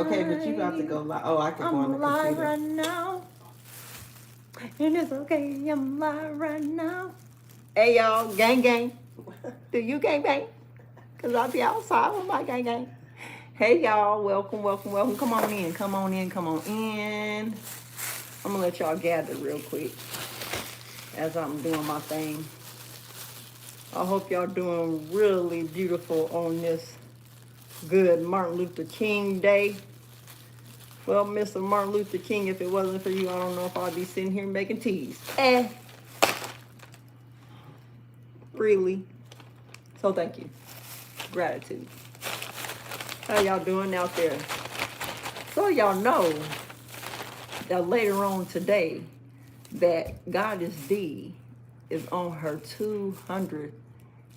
Okay, but you about to go live. Oh, I can go on the I'm live computer. right now. And it's okay, I'm live right now. Hey y'all, gang gang. Do you gang bang? Cause I'll be outside with my gang gang. Hey y'all, welcome, welcome, welcome. Come on in, come on in, come on in. I'm gonna let y'all gather real quick as I'm doing my thing. I hope y'all doing really beautiful on this good Martin Luther King Day. Well, Mr. Martin Luther King, if it wasn't for you, I don't know if I'd be sitting here making teas. Freely. So thank you. Gratitude. How y'all doing out there? So y'all know that later on today, that Goddess D is on her 200th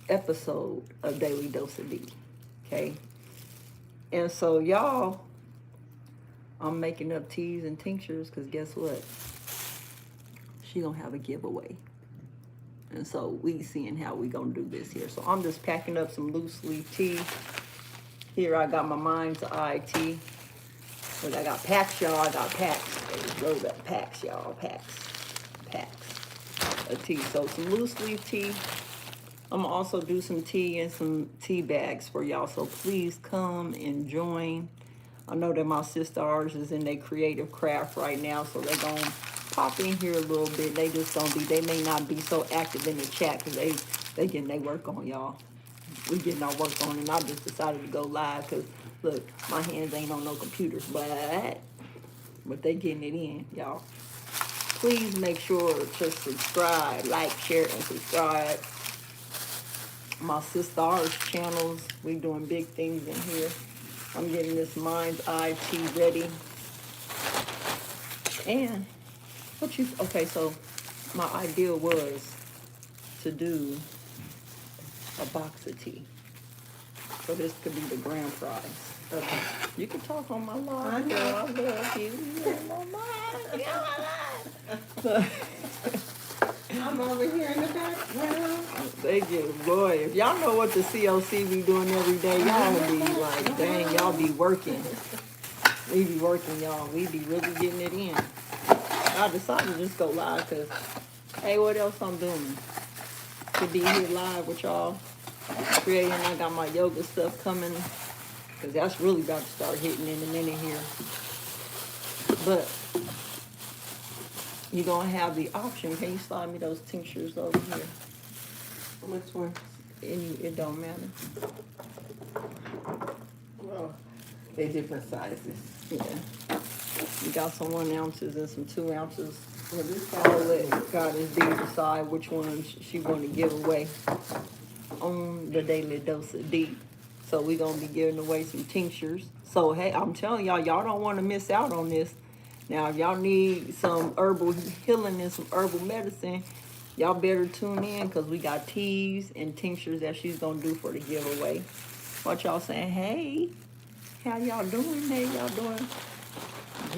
episode of Daily Dose of D. Okay? And so y'all, I'm making up teas and tinctures because guess what? She gonna have a giveaway. And so we seeing how we gonna do this here. So I'm just packing up some loose leaf tea. Here I got my mind's eye tea. But I got packs, y'all. I got packs. Those up packs, y'all. Packs of tea. So some loose leaf tea. I'm gonna also do some tea and some tea bags for y'all. So please come and join. I know that my sisters is in their creative craft right now, so they're gonna pop in here a little bit. They just gonna be, they may not be so active in the chat because they getting their work on, y'all. We getting our work on, and I just decided to go live because look, my hands ain't on no computers, but they getting it in, y'all. Please make sure to subscribe, like, share, and subscribe. My sisters channels, we doing big things in here. I'm getting this mind's eye tea ready. And okay, so my idea was to do a box of tea. So this could be the grand prize. Okay. You can talk on my live, girl. I love you. You're on my live. I'm over here in the background. Thank you, boy. If y'all know what the COC be doing every day, y'all be like, dang, y'all be working. We be working, y'all. We be really getting it in. I decided to just go live because, hey, what else I'm doing? To be here live with y'all, creating. I got my yoga stuff coming because that's really about to start hitting in a minute here. But you're going to have the option. Can you slide me those tinctures over here? Which one? It don't matter. Well, they're different sizes. Yeah. You got some 1 ounces and some 2 ounces. Well, this I'll let Goddess D decide which ones she going to give away on the Daily Dose of D. So we're going to be giving away some tinctures. So, hey, I'm telling y'all don't want to miss out on this. Now, if y'all need some herbal healing and some herbal medicine, y'all better tune in because we got teas and tinctures that she's going to do for the giveaway. What y'all saying? Hey, how y'all doing? Hey, y'all doing?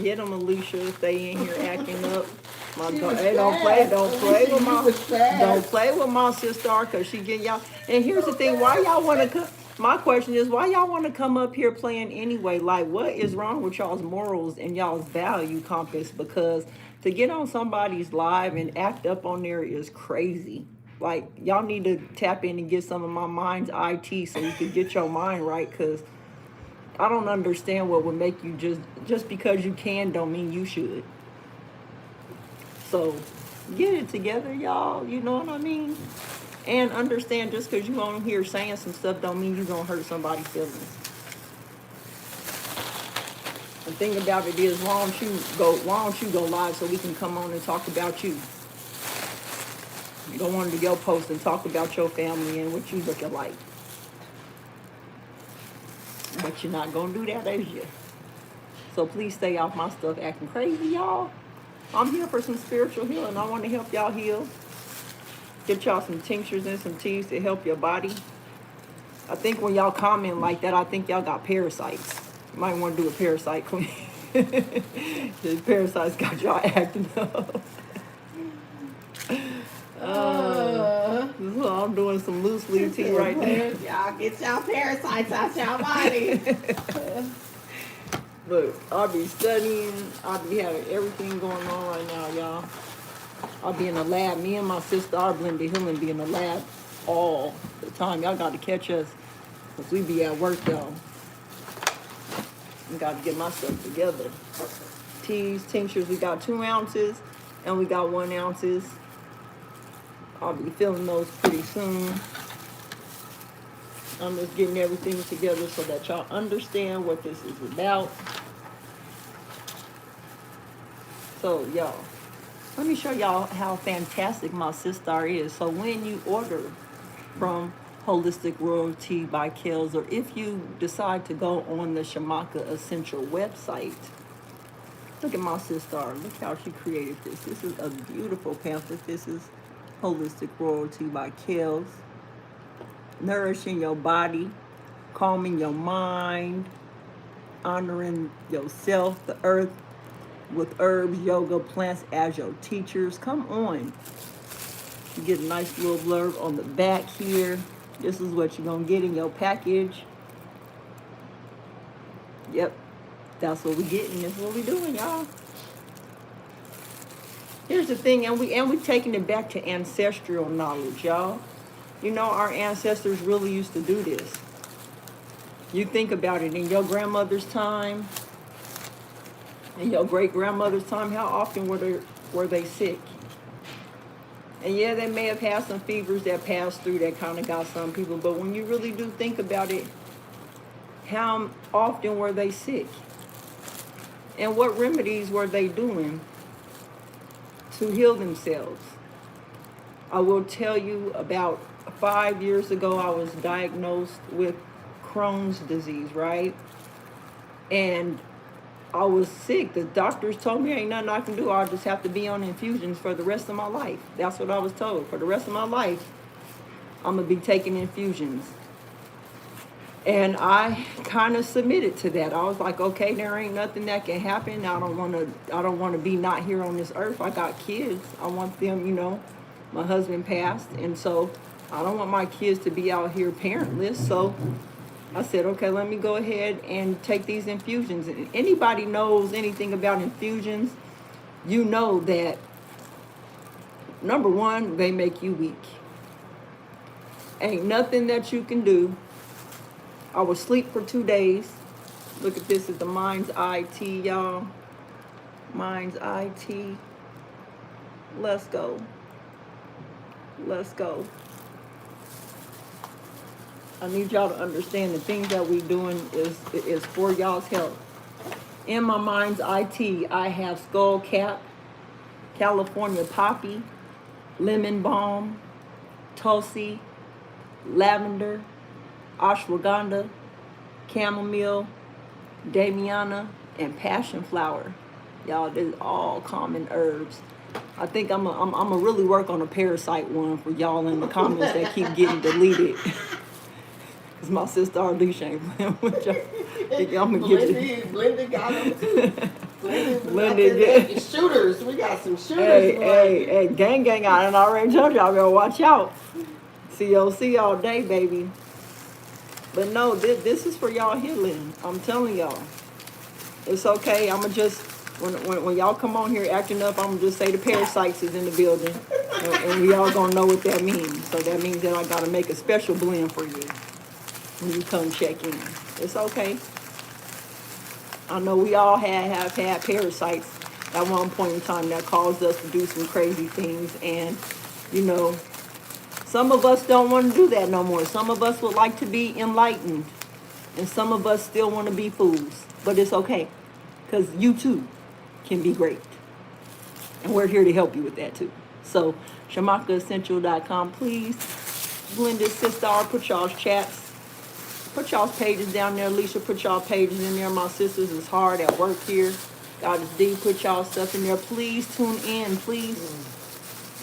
Get them, Alicia. Stay in here acting up. Hey, don't play with my sister because she get y'all. And here's the thing: why y'all want to come? My question is, why y'all want to come up here playing anyway? Like, what is wrong with y'all's morals and y'all's value compass? Because to get on somebody's live and act up on there is crazy. Like, y'all need to tap in and get some of my mind's IT so you can get your mind right. Because I don't understand what would make you just because you can don't mean you should. So get it together, y'all. You know what I mean? And understand just because you on here saying some stuff don't mean you're going to hurt somebody's feelings. The thing about it is, why don't you go live so we can come on and talk about you? You go on to your post and talk about your family and what you look like. But you're not going to do that, is you? So please stay off my stuff acting crazy, y'all. I'm here for some spiritual healing. I want to help y'all heal. Get y'all some tinctures and some teas to help your body. I think when y'all comment like that, I think y'all got parasites. You might want to do a parasite clean. The parasites got y'all acting up. So I'm doing some loose leaf tea right now. Y'all get y'all parasites out y'all body. But I'll be studying. I'll be having everything going on right now, y'all. I'll be in the lab. Me and my sister, our blended healing, be in the lab all the time. Y'all got to catch us, because we be at work, y'all. I got to get myself together. Teas, tinctures, we got 2 ounces, and we got 1 ounces. I'll be filling those pretty soon. I'm just getting everything together so that y'all understand what this is about. So, y'all, let me show y'all how fantastic my sister is. So when you order from Holistic Royalty by Kels, or if you decide to go on the Shamaka Essential website, look at my sister. Look how she created this. This is a beautiful pamphlet. This is Holistic Royalty by Kels. Nourishing your body, calming your mind, honoring yourself, the earth, with herbs, yoga, plants as your teachers. Come on. You get a nice little blurb on the back here. This is what you're going to get in your package. Yep. That's what we're getting. That's what we're doing, y'all. Here's the thing, and we taking it back to ancestral knowledge, y'all. You know, our ancestors really used to do this. You think about it, in your grandmother's time, in your great-grandmother's time, how often were they sick? And yeah, they may have had some fevers that passed through that kind of got some people, but when you really do think about it, how often were they sick? And what remedies were they doing to heal themselves? I will tell you, about 5 years ago, I was diagnosed with Crohn's disease, right? And I was sick. The doctors told me ain't nothing I can do. I'll just have to be on infusions for the rest of my life. That's what I was told. For the rest of my life, I'm going to be taking infusions. And I kind of submitted to that. I was like, okay, there ain't nothing that can happen. I don't want to be not here on this earth. I got kids. I want them, you know, my husband passed. And so I don't want my kids to be out here parentless. So I said, okay, let me go ahead and take these infusions. And anybody knows anything about infusions, you know that, number one, they make you weak. Ain't nothing that you can do. I was asleep for 2 days. Look at this, is the Mind's Eye Tea, y'all. Mind's Eye Tea. Let's go. Let's go. I need y'all to understand the things that we're doing is for y'all's health. In my Mind's Eye Tea, I have skull cap, California poppy, lemon balm, tulsi, lavender, ashwagandha, chamomile, damiana, and passion flower. Y'all, this is all common herbs. I think I'm a really work on a parasite one for y'all in the comments that keep getting deleted. Because my sister Arlisha ain't playing with y'all. I'm gonna get you. Blended got them too. Blended, yeah. Shooters. We got some shooters. Hey, gang, I done already told y'all, better watch out. COC all day, baby. But no, this is for y'all healing. I'm telling y'all. It's okay. I'ma just, when y'all come on here acting up, I'ma just say the parasites is in the building. And we all gonna know what that means. So that means that I gotta make a special blend for you when you come check in. It's okay. I know we all have had parasites at one point in time that caused us to do some crazy things. And, you know, some of us don't want to do that no more. Some of us would like to be enlightened. And some of us still want to be fools. But it's okay. Because you too can be great. And we're here to help you with that too. So, ShamakaEssential.com, please. Blended Sister, put y'all's chats. Put y'all's pages down there. Alicia, put y'all pages in there. My sisters is hard at work here. God is D, put y'all stuff in there. Please tune in. Please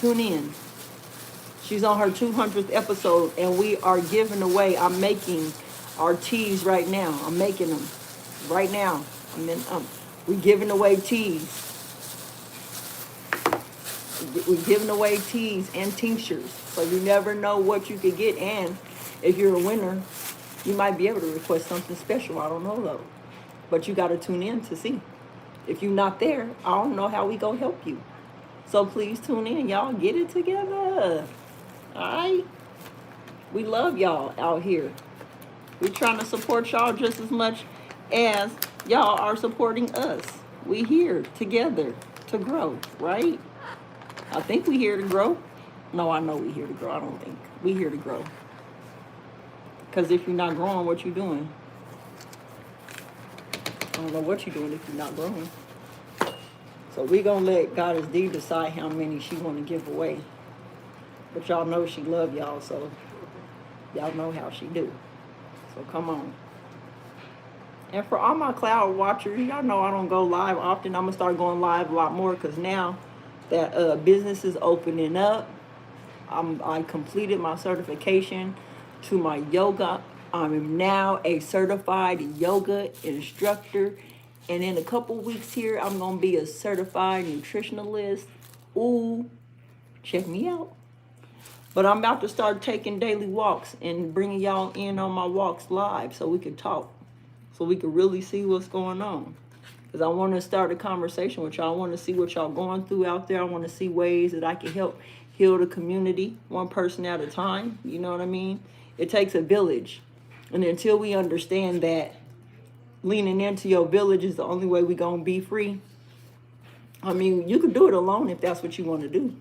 tune in. She's on her 200th episode, and we are giving away. I'm making our teas right now. I'm making them right now. We're giving away teas. We're giving away teas and tinctures. So you never know what you could get. And if you're a winner, you might be able to request something special. I don't know, though. But you got to tune in to see. If you're not there, I don't know how we gonna help you. So please tune in, y'all. Get it together. All right? We love y'all out here. We're trying to support y'all just as much as y'all are supporting us. We here together to grow, right? I think we here to grow. No, I know we here to grow. I don't think. We here to grow. Because if you're not growing, what you doing? I don't know what you're doing if you're not growing. So we gonna let Goddess D decide how many she want to give away. But y'all know she love y'all, so y'all know how she do. So come on. And for all my cloud watchers, y'all know I don't go live often. I'm gonna start going live a lot more because now that business is opening up, I completed my certification to my yoga. I'm now a certified yoga instructor. And in a couple weeks here, I'm going to be a certified nutritionalist. Ooh, check me out. But I'm about to start taking daily walks and bringing y'all in on my walks live so we can talk. So we can really see what's going on. Because I want to start a conversation with y'all. I want to see what y'all going through out there. I want to see ways that I can help heal the community, one person at a time. You know what I mean? It takes a village. And until we understand that leaning into your village is the only way we're going to be free. I mean, you can do it alone if that's what you want to do.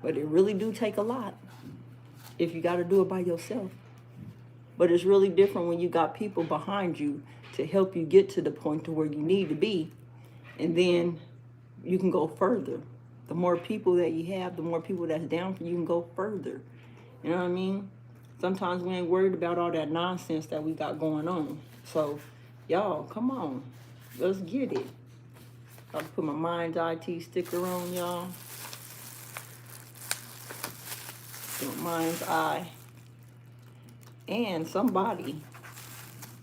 But it really do take a lot if you got to do it by yourself. But it's really different when you got people behind you to help you get to the point to where you need to be. And then you can go further. The more people that you have, the more people that's down for you, can go further. You know what I mean? Sometimes we ain't worried about all that nonsense that we got going on. So, y'all, come on. Let's get it. I'll put my Mind's IT sticker on, y'all. Mind's Eye. And somebody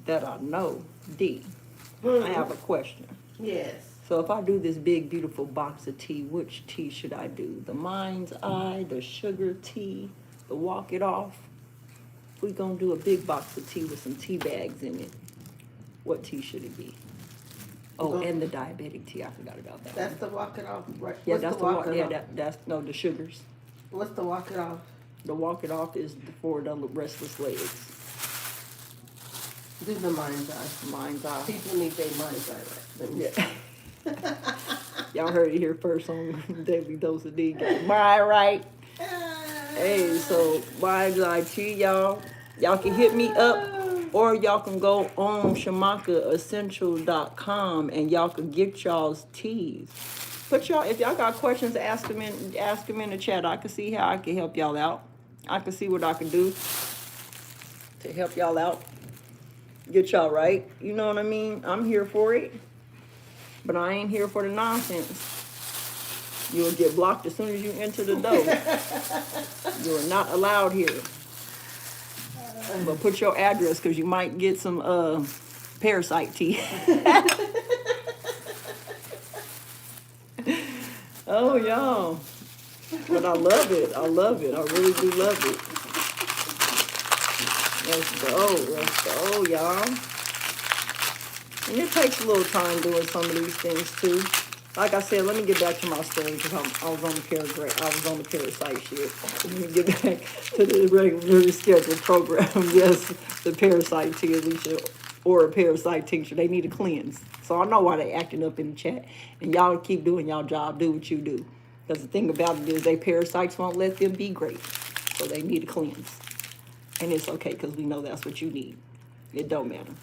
that I know, D. I have a question. Yes. So if I do this big, beautiful box of tea, which tea should I do? The Mind's Eye, the sugar tea, the Walk It Off? We're going to do a big box of tea with some tea bags in it. What tea should it be? Oh, and the diabetic tea. I forgot about that. That's the Walk It Off, right? Yeah, that's the walk. Yeah, that's no, the sugars. What's the Walk It Off? The Walk It Off is for the restless legs. Do the Mind's Eye. Mind's Eye. People need their Mind's Eye right. Yeah. Y'all heard it here first on Daily Dose of D. Right. Hey, so Mind's Eye tea, y'all. Y'all can hit me up. Or y'all can go on ShamakaEssential.com and y'all can get y'all's teas. Put y'all, if y'all got questions, ask them in the chat. I can see how I can help y'all out. I can see what I can do to help y'all out. Get y'all right. You know what I mean? I'm here for it. But I ain't here for the nonsense. You'll get blocked as soon as you enter the door. You are not allowed here. But put your address because you might get some parasite tea. Oh, y'all. But I love it. I love it. I really do love it. Let's go, y'all. And it takes a little time doing some of these things, too. Like I said, let me get back to my story because I was on the parasite shit. Let me get back to the regularly scheduled program. Yes, the parasite tea, Alicia, or a parasite tincture. They need a cleanse. So I know why they acting up in the chat. And y'all keep doing y'all job. Do what you do. Because the thing about it is they parasites won't let them be great. So they need a cleanse. And it's okay because we know that's what you need. It don't matter.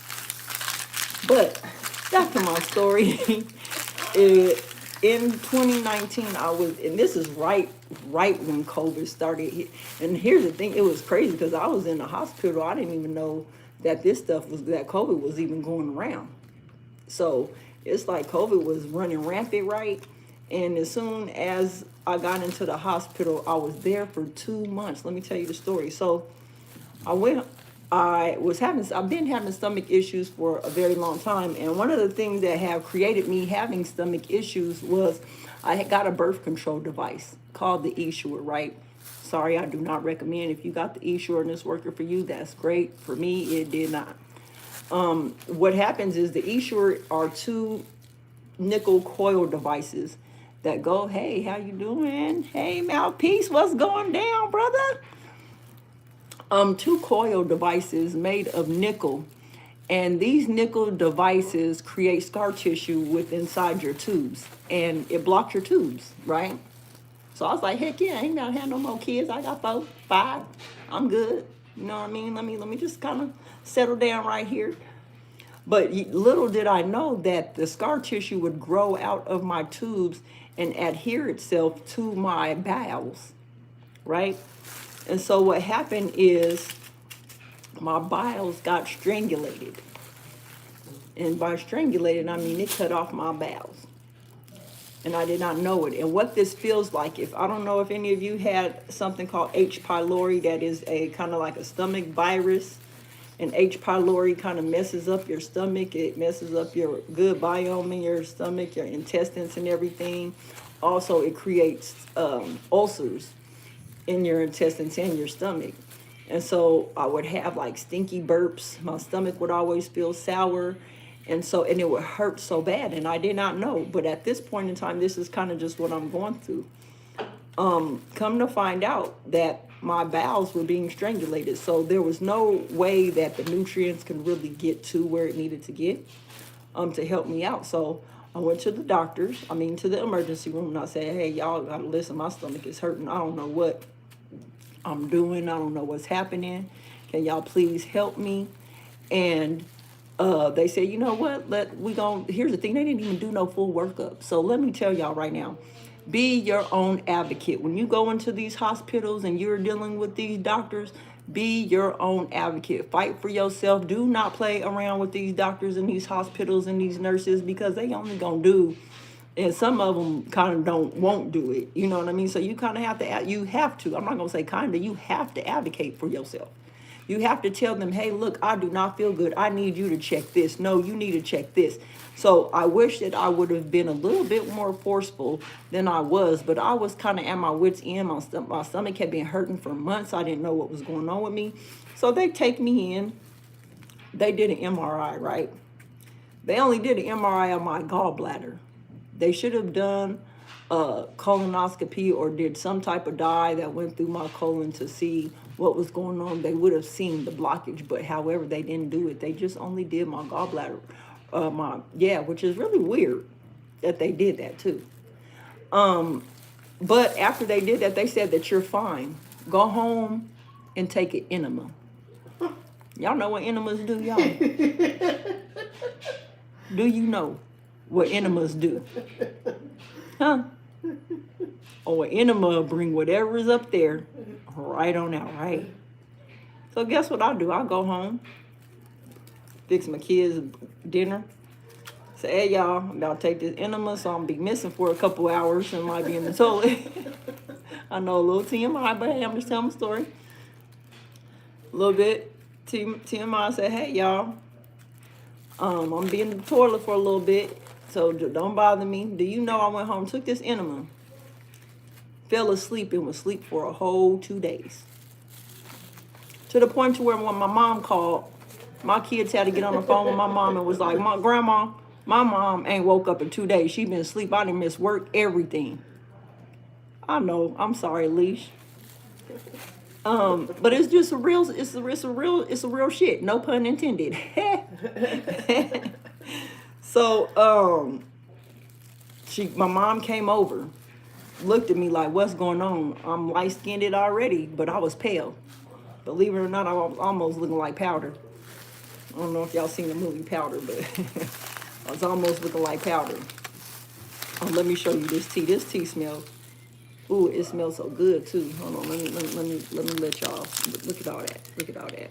But back to my story. In 2019, and this is right when COVID started. And here's the thing, it was crazy because I was in the hospital. I didn't even know that that COVID was even going around. So it's like COVID was running rampant, right? And as soon as I got into the hospital, I was there for 2 months. Let me tell you the story. So I've been having stomach issues for a very long time. And one of the things that have created me having stomach issues was I had got a birth control device called the Essure, right? Sorry, I do not recommend. If you got the Essure and it's working for you, that's great. For me, it did not. What happens is the Essure are two nickel coil devices that go, hey, how you doing? Hey, Mouthpiece, what's going down, brother? Two coil devices made of nickel. And these nickel devices create scar tissue with inside your tubes. And it blocks your tubes, right? So I was like, heck yeah, I ain't gotta have no more kids. I got 4, 5. I'm good. You know what I mean? Let me just kind of settle down right here. But little did I know that the scar tissue would grow out of my tubes and adhere itself to my bowels, right? And so what happened is my bowels got strangulated. And by strangulated, I mean it cut off my bowels. And I did not know it. And what this feels like, if I don't know if any of you had something called H. pylori, that is a kind of like a stomach virus. And H. pylori kind of messes up your stomach. It messes up your good biome in your stomach, your intestines and everything. Also, it creates ulcers in your intestines and your stomach. And so I would have like stinky burps. My stomach would always feel sour. And it would hurt so bad. And I did not know. But at this point in time, this is kind of just what I'm going through. Come to find out that my bowels were being strangulated. So there was no way that the nutrients could really get to where it needed to get to help me out. So I went to the doctors, to the emergency room, and I said, hey, y'all gotta listen, my stomach is hurting. I don't know what I'm doing. I don't know what's happening. Can y'all please help me? And they said, you know what, here's the thing, they didn't even do no full workup. So let me tell y'all right now, be your own advocate. When you go into these hospitals and you're dealing with these doctors, be your own advocate. Fight for yourself. Do not play around with these doctors and these hospitals and these nurses, because they only gonna do, and some of them kind of won't do it. You know what I mean? So you kind of have to, I'm not gonna say kind of, you have to advocate for yourself. You have to tell them, hey, look, I do not feel good. I need you to check this. No, you need to check this. So I wish that I would have been a little bit more forceful than I was, but I was kind of at my wit's end. My stomach had been hurting for months. I didn't know what was going on with me. So they take me in. They did an MRI, right? They only did an MRI of my gallbladder. They should have done a colonoscopy or did some type of dye that went through my colon to see what was going on. They would have seen the blockage, but however, they didn't do it. They just only did my gallbladder, which is really weird that they did that too. But after they did that, they said that you're fine. Go home and take an enema. Y'all know what enemas do, y'all? Do you know what enemas do? Huh? Or an enema will bring whatever is up there right on out, right? So guess what I do? I go home, fix my kids dinner, say, hey, y'all, I'm about to take this enema, so I'm going to be missing for a couple hours and might be in the toilet. I know, a little TMI, but hey, I'm just telling my story. A little bit TMI, say, hey, y'all, I'm going to be in the toilet for a little bit, so don't bother me. Do you know I went home, took this enema, fell asleep, and was asleep for a whole 2 days. To the point to where when my mom called, my kids had to get on the phone with my mom and was like, Grandma, my mom ain't woke up in 2 days. She been asleep. I done missed work, everything. I know. I'm sorry, Leash. But it's just it's a real shit. No pun intended. So, my mom came over, looked at me like, what's going on? I'm light-skinned already, but I was pale. Believe it or not, I was almost looking like powder. I don't know if y'all seen the movie Powder, but I was almost looking like powder. Oh, let me show you this tea. This tea smells. Ooh, it smells so good too. Hold on, let me let y'all look at all that. Look at all that.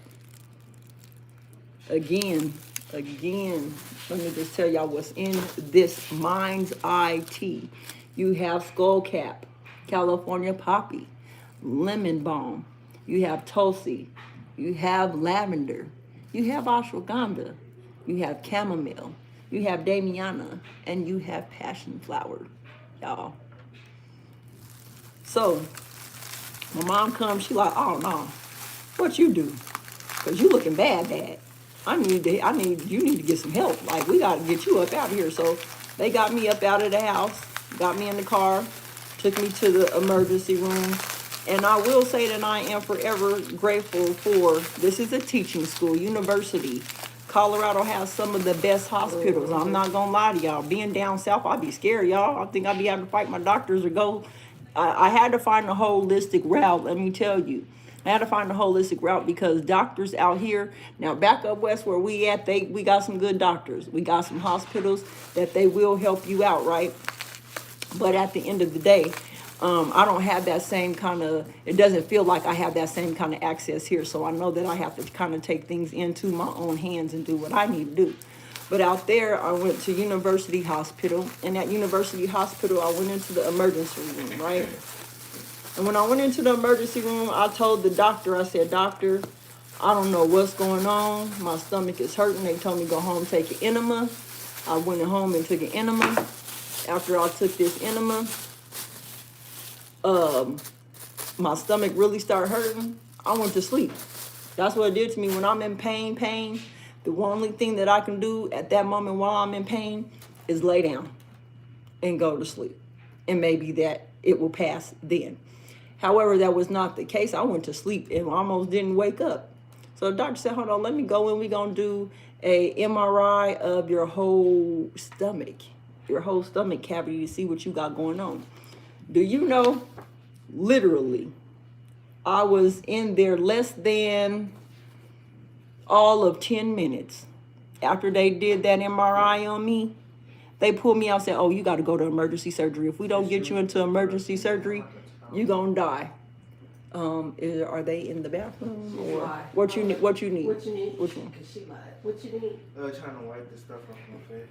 Again, let me just tell y'all what's in this Mind's Eye tea. You have skullcap, California poppy, lemon balm. You have tulsi. You have lavender. You have ashwagandha. You have chamomile. You have damiana. And you have passion flower, y'all. So, my mom comes, she like, oh, no. What you do? Because you looking bad. you need to get some help. Like, we got to get you up out of here. So they got me up out of the house, got me in the car, took me to the emergency room. And I will say that I am forever grateful for, this is a teaching school, university. Colorado has some of the best hospitals. I'm not going to lie to y'all. Being down south, I'd be scared, y'all. I think I'd be having to fight my doctors or go. I had to find a holistic route, let me tell you. I had to find a holistic route because doctors out here, now back up west where we at, we got some good doctors. We got some hospitals that they will help you out, right? But at the end of the day, I don't have that same kind of, it doesn't feel like I have that same kind of access here. So I know that I have to kind of take things into my own hands and do what I need to do. But out there, I went to University Hospital. And at University Hospital, I went into the emergency room, right? And when I went into the emergency room, I told the doctor, I said, "Doctor, I don't know what's going on. My stomach is hurting." They told me go home, take an enema. I went home and took an enema. After I took this enema, my stomach really started hurting. I went to sleep. That's what it did to me. When I'm in pain, the only thing that I can do at that moment while I'm in pain is lay down and go to sleep. And maybe that it will pass then. However, that was not the case. I went to sleep and almost didn't wake up. So the doctor said, "Hold on, let me go in. We're going to do a MRI of your whole stomach cavity to see what you got going on." Do you know, literally, I was in there less than all of 10 minutes. After they did that MRI on me, they pulled me out and said, "Oh, you got to go to emergency surgery. If we don't get you into emergency surgery, you're going to die." Are they in the bathroom? Or what you need? What you need? What you need? Which one? Cause she lied. What you need? Trying to wipe the stuff off my face.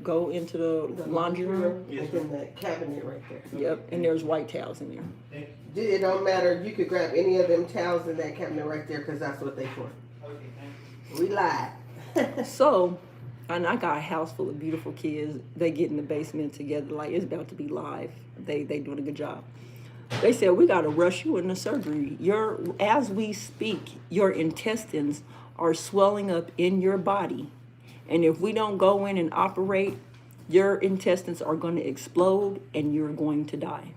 Go into the laundry room? Yes, in the cabinet right there. Yep, and there's white towels in there. It don't matter. You could grab any of them towels in that cabinet right there because that's what they for. Okay, thank you. We lied. So, and I got a house full of beautiful kids. They get in the basement together like it's about to be live. They doing a good job. They said, "We got to rush you into surgery. As we speak, your intestines are swelling up in your body. And if we don't go in and operate, your intestines are going to explode and you're going to die."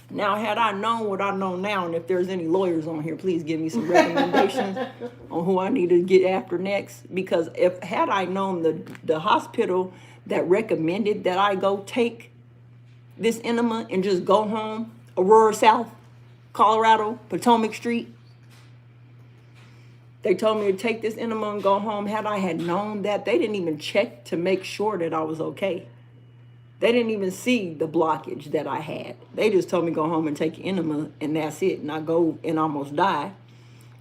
Now, had I known what I know now, and if there's any lawyers on here, please give me some recommendations on who I need to get after next. Because had I known the hospital that recommended that I go take this enema and just go home, Aurora South, Colorado, Potomac Street, they told me to take this enema and go home. Had I had known that, they didn't even check to make sure that I was okay. They didn't even see the blockage that I had. They just told me go home and take enema, and that's it. And I go and almost die.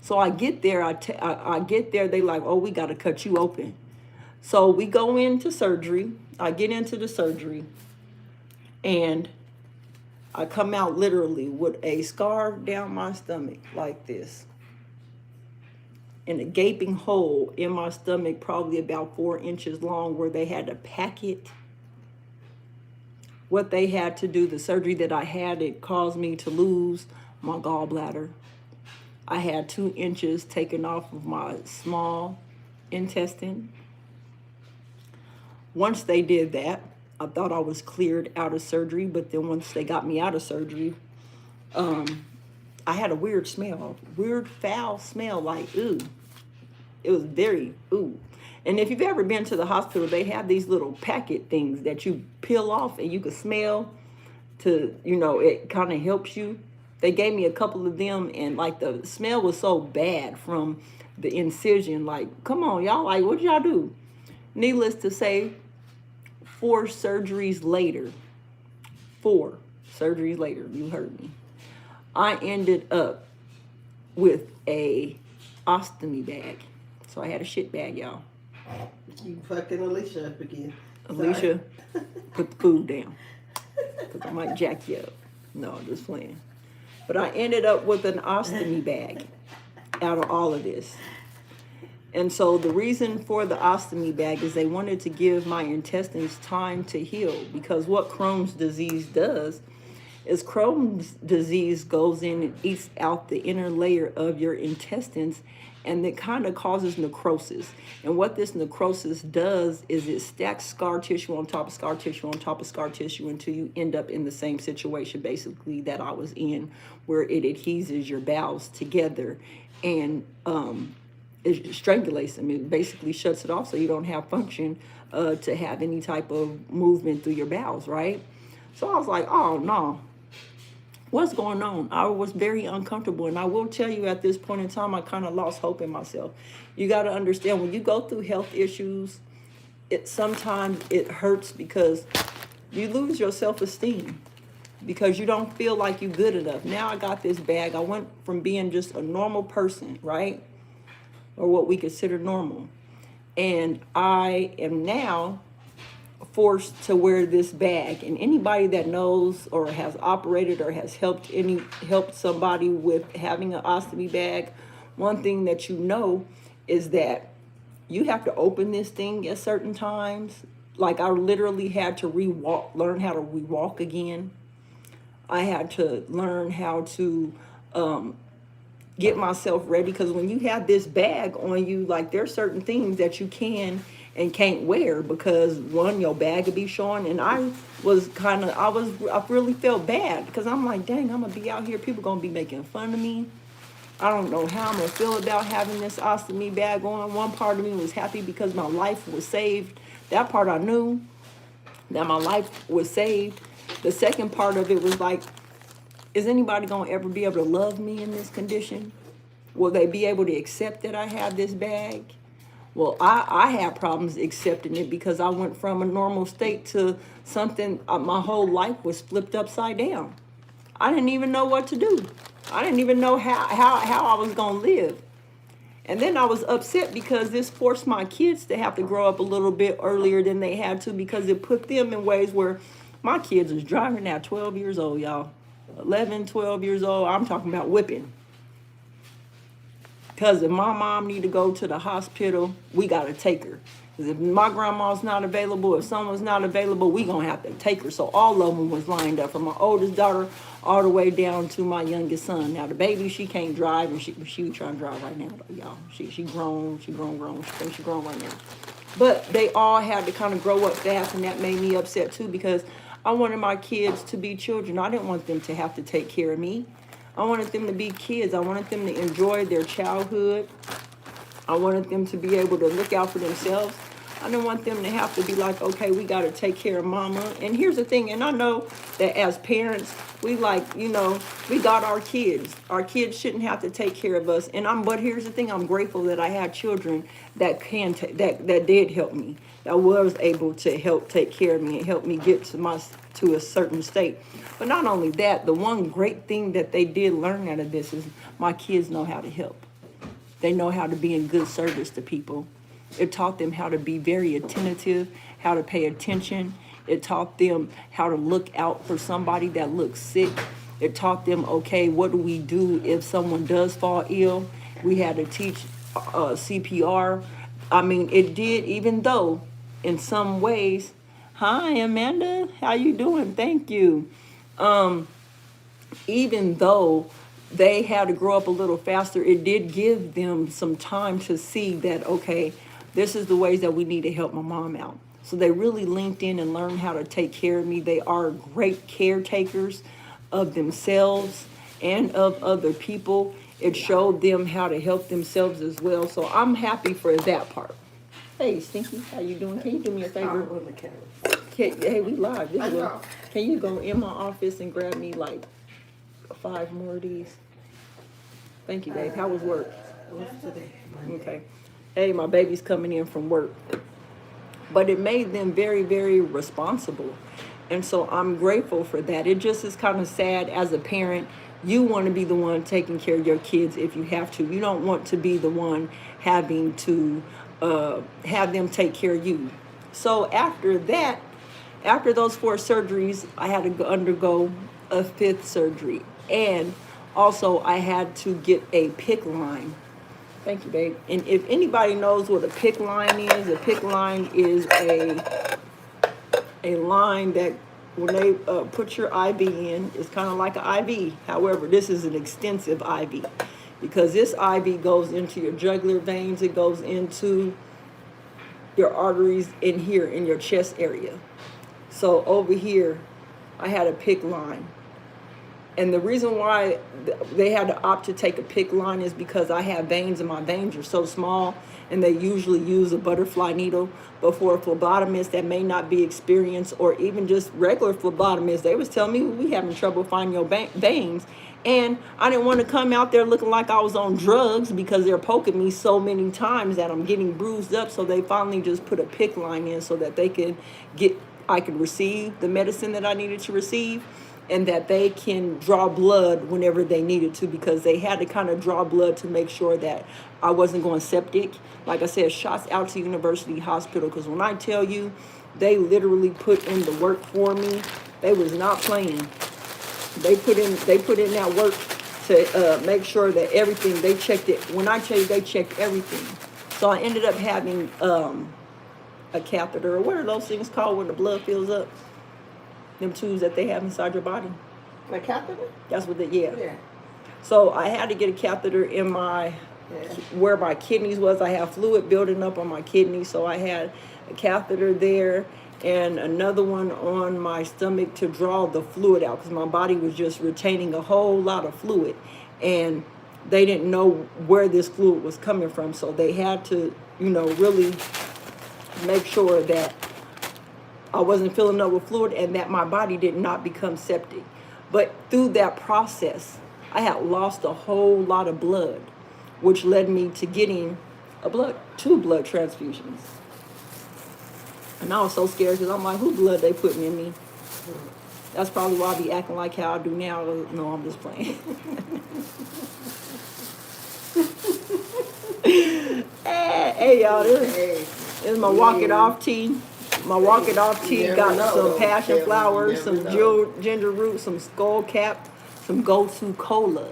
So I get there. I get there. They like, "Oh, we got to cut you open." So we go into surgery. I get into the surgery, and I come out literally with a scar down my stomach like this, and a gaping hole in my stomach, probably about 4 inches long, where they had to pack it. What they had to do, the surgery that I had, it caused me to lose my gallbladder. I had 2 inches taken off of my small intestine. Once they did that, I thought I was cleared out of surgery, but then once they got me out of surgery, I had a weird smell, foul smell, like ooh. It was very ooh. And if you've ever been to the hospital, they have these little packet things that you peel off and you can smell to, it kind of helps you. They gave me a couple of them, and like the smell was so bad from the incision. Like, come on, y'all, like, what y'all do? Needless to say, 4 surgeries later, you heard me, I ended up with a ostomy bag. So I had a shit bag, y'all. You fucking Alicia up again. Alicia, put the food down, because I might jack you up. No, I'm just playing. But I ended up with an ostomy bag out of all of this. And so the reason for the ostomy bag is they wanted to give my intestines time to heal, because what Crohn's disease does is Crohn's disease goes in and eats out the inner layer of your intestines, and it kind of causes necrosis. And what this necrosis does is it stacks scar tissue on top of scar tissue on top of scar tissue until you end up in the same situation basically that I was in, where it adheses your bowels together and it strangulates them. It basically shuts it off so you don't have function to have any type of movement through your bowels, right? So I was like, oh no, what's going on? I was very uncomfortable. And I will tell you, at this point in time, I kind of lost hope in myself. You got to understand, when you go through health issues, sometimes it hurts because you lose your self-esteem because you don't feel like you're good enough. Now I got this bag. I went from being just a normal person, right? Or what we consider normal. And I am now forced to wear this bag. And anybody that knows or has operated or has helped somebody with having an ostomy bag, one thing that you know is that you have to open this thing at certain times. Like I literally had to learn how to re-walk again. I had to learn how to get myself ready, because when you have this bag on you, like there's certain things that you can and can't wear because one, your bag would be showing. And I really felt bad because I'm like, dang, I'm gonna be out here, people gonna be making fun of me. I don't know how I'm gonna feel about having this ostomy bag on. One part of me was happy because my life was saved. That part I knew that my life was saved. The second part of it was like, is anybody gonna ever be able to love me in this condition? Will they be able to accept that I have this bag? Well, I had problems accepting it because I went from a normal state to something, my whole life was flipped upside down. I didn't even know what to do. I didn't even know how I was gonna live. And then I was upset because this forced my kids to have to grow up a little bit earlier than they had to, because it put them in ways where my kids is driving at 12 years old, y'all. 11, 12 years old, I'm talking about whipping. Because if my mom need to go to the hospital, we got to take her. Because if my grandma's not available, if someone's not available, we going to have to take her. So all of them was lined up, from my oldest daughter all the way down to my youngest son. Now, the baby, she can't drive, and she was trying to drive right now, though, y'all. She grown. She thinks she grown right now. But they all had to kind of grow up fast, and that made me upset, too, because I wanted my kids to be children. I didn't want them to have to take care of me. I wanted them to be kids. I wanted them to enjoy their childhood. I wanted them to be able to look out for themselves. I didn't want them to have to be like, okay, we got to take care of mama. And here's the thing, and I know that as parents, we we got our kids. Our kids shouldn't have to take care of us. But here's the thing, I'm grateful that I had children that that did help me, that was able to help take care of me and help me get to a certain state. But not only that, the one great thing that they did learn out of this is my kids know how to help. They know how to be in good service to people. It taught them how to be very attentive, how to pay attention. It taught them how to look out for somebody that looks sick. It taught them, okay, what do we do if someone does fall ill? We had to teach CPR. I mean, it did, even though in some ways, hi, Amanda, how you doing? Thank you. Even though they had to grow up a little faster, it did give them some time to see that, okay, this is the ways that we need to help my mom out. So they really linked in and learned how to take care of me. They are great caretakers of themselves and of other people. It showed them how to help themselves as well. So I'm happy for that part. Hey, Stinky, how you doing? Can you do me a favor? Hey, we live. Can you go in my office and grab me like 5 more of these? Thank you, babe. How was work? Okay. Hey, my baby's coming in from work. But it made them very, very responsible. And so I'm grateful for that. It just is kind of sad as a parent. You want to be the one taking care of your kids if you have to. You don't want to be the one having to have them take care of you. So after that, after those 4 surgeries, I had to undergo a 5th surgery. And also I had to get a PICC line. Thank you, babe. And if anybody knows what a PICC line is a line that when they put your IV in, it's kind of like an IV. However, this is an extensive IV. because this IV goes into your jugular veins. It goes into your arteries in here in your chest area. So over here, I had a PICC line. And the reason why they had to opt to take a PICC line is because I have veins and my veins are so small, and they usually use a butterfly needle. But for a phlebotomist that may not be experienced, or even just regular phlebotomists, they was telling me we having trouble finding your veins. And I didn't want to come out there looking like I was on drugs because they're poking me so many times that I'm getting bruised up. So they finally just put a PICC line in so that I could receive the medicine that I needed to receive, and that they can draw blood whenever they needed to, because they had to kind of draw blood to make sure that I wasn't going septic. Like I said, shots out to University Hospital, because when I tell you, they literally put in the work for me. They was not playing. They put in that work to make sure that everything, they checked it. When I tell you, they checked everything. So I ended up having a catheter, or what are those things called when the blood fills up? Them tubes that they have inside your body. A catheter? That's what Yeah. So I had to get a catheter in where my kidneys was. I have fluid building up on my kidneys, so I had a catheter there and another one on my stomach to draw the fluid out, because my body was just retaining a whole lot of fluid, and they didn't know where this fluid was coming from, so they had to, really make sure that I wasn't filling up with fluid and that my body did not become septic. But through that process, I had lost a whole lot of blood, which led me to getting two blood transfusions. And I was so scared because I'm like, who blood they putting in me? That's probably why I be acting like how I do now. No, I'm just playing. Hey, y'all, this is my walk it off tea. My walk it off tea got some passion flowers, some ginger root, some skull cap, some go-to cola.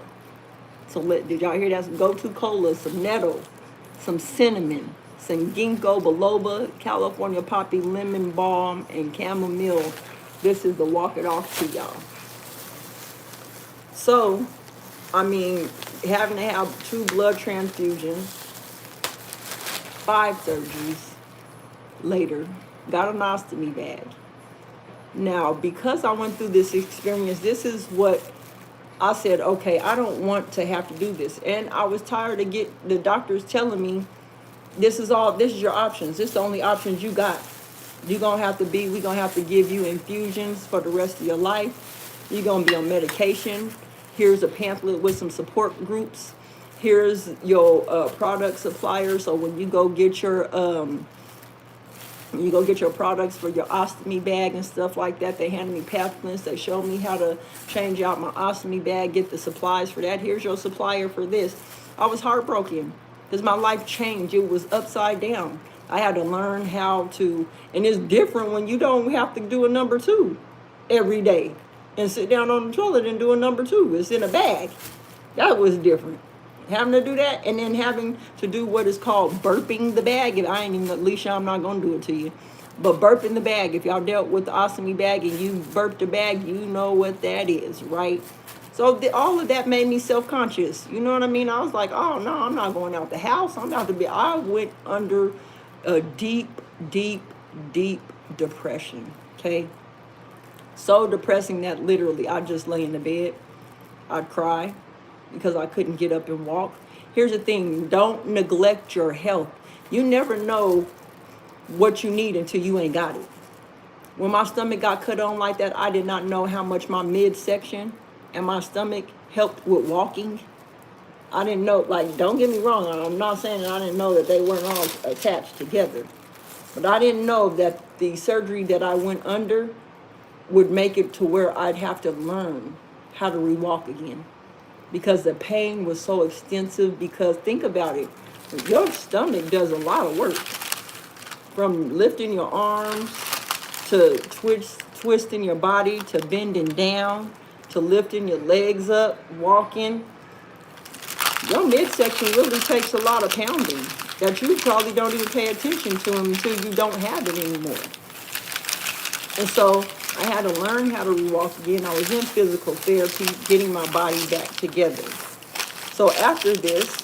So did y'all hear that? Some go-to cola, some nettle, some cinnamon, some ginkgo biloba, California poppy, lemon balm, and chamomile. This is the walk it off tea, y'all. So, having to have 2 blood transfusions, 5 surgeries later, got an ostomy bag. Now, because I went through this experience, this is what I said, okay, I don't want to have to do this. And I was tired of the doctors telling me, this is your options. This is the only options you got. We're going to have to give you infusions for the rest of your life. You're going to be on medication. Here's a pamphlet with some support groups. Here's your product supplier. So when you go get your products for your ostomy bag and stuff like that, they handed me pamphlets. They showed me how to change out my ostomy bag, get the supplies for that. Here's your supplier for this. I was heartbroken because my life changed. It was upside down. I had to learn how to, and it's different when you don't have to do a number 2 every day and sit down on the toilet and do a number 2. It's in a bag. That was different. Having to do that, and then having to do what is called burping the bag. If I ain't even, Alicia, I'm not going to do it to you. But burping the bag, if y'all dealt with the ostomy bag and you burped the bag, you know what that is, right? So all of that made me self-conscious. You know what I mean? I was like, oh, no, I'm not going out the house. I went under a deep, deep, deep depression, okay? So depressing that literally I'd just lay in the bed. I'd cry because I couldn't get up and walk. Here's the thing, don't neglect your health. You never know what you need until you ain't got it. When my stomach got cut on like that, I did not know how much my midsection and my stomach helped with walking. I didn't know, don't get me wrong, I'm not saying that I didn't know that they weren't all attached together. But I didn't know that the surgery that I went under would make it to where I'd have to learn how to re-walk again. Because the pain was so extensive. Because think about it, your stomach does a lot of work. From lifting your arms, to twisting your body, to bending down, to lifting your legs up, walking. Your midsection really takes a lot of pounding that you probably don't even pay attention to until you don't have it anymore. And so I had to learn how to walk again. I was in physical therapy, getting my body back together. So after this,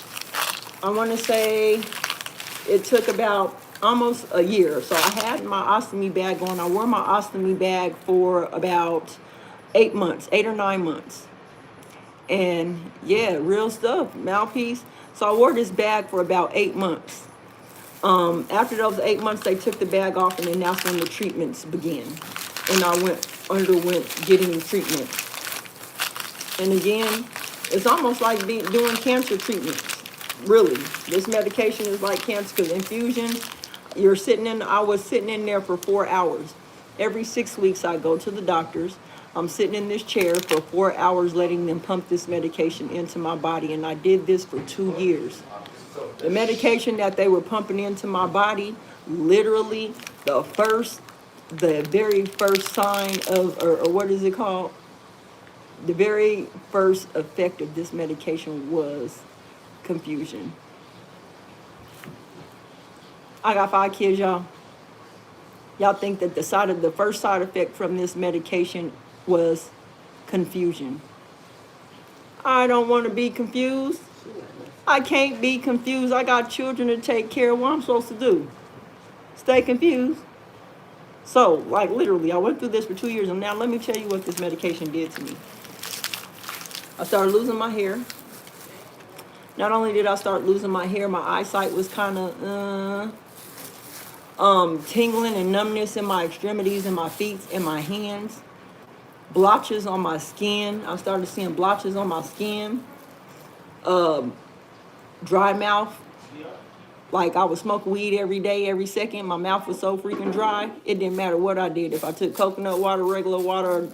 I want to say it took about almost a year. So I had my ostomy bag on. I wore my ostomy bag for about 8 months, 8 or 9 months. And yeah, real stuff, mouthpiece. So I wore this bag for about 8 months. After those 8 months, they took the bag off, and then that's when the treatments began. And I underwent getting treatment. And again, it's almost like doing cancer treatments. Really, this medication is like cancer, because infusions, I was sitting in there for 4 hours. Every 6 weeks, I go to the doctors. I'm sitting in this chair for 4 hours, letting them pump this medication into my body. And I did this for 2 years. The medication that they were pumping into my body, literally the very first sign of, or what is it called? The very first effect of this medication was confusion. I got 5 kids, y'all. Y'all think that the first side effect from this medication was confusion. I don't want to be confused. I can't be confused. I got children to take care of. What I'm supposed to do? Stay confused? So, like literally, I went through this for 2 years, and now let me tell you what this medication did to me. I started losing my hair. Not only did I start losing my hair, my eyesight was kind of tingling and numbness in my extremities, in my feet, in my hands. Blotches on my skin. I started seeing blotches on my skin. Dry mouth. Like I would smoke weed every day, every second. My mouth was so freaking dry. It didn't matter what I did. If I took coconut water, regular water,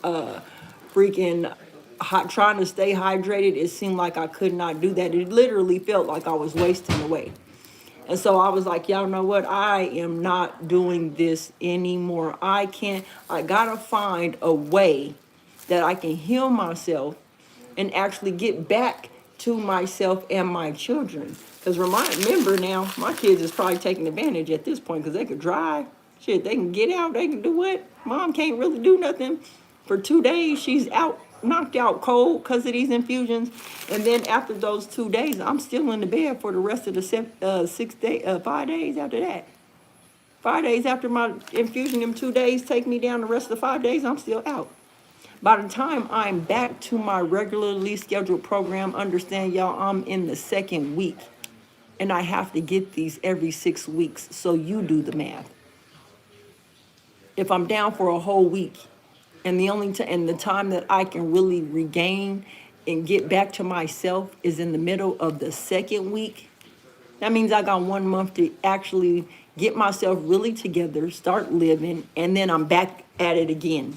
freaking trying to stay hydrated, it seemed like I could not do that. It literally felt like I was wasting away. And so I was like, y'all know what? I am not doing this anymore. I gotta find a way that I can heal myself and actually get back to myself and my children. Because remember now, my kids is probably taking advantage at this point, because they could drive. Shit, they can get out. They can do what? Mom can't really do nothing. For 2 days, she's out, knocked out cold because of these infusions. And then after those 2 days, I'm still in the bed for the rest of the 5 days after that. 5 days after my infusion, them 2 days take me down. The rest of the 5 days, I'm still out. By the time I'm back to my regularly scheduled program, understand y'all, I'm in the 2nd week. And I have to get these every 6 weeks. So you do the math. If I'm down for a whole week, and the time that I can really regain and get back to myself is in the middle of the 2nd week, that means I got 1 month to actually get myself really together, start living, and then I'm back at it again.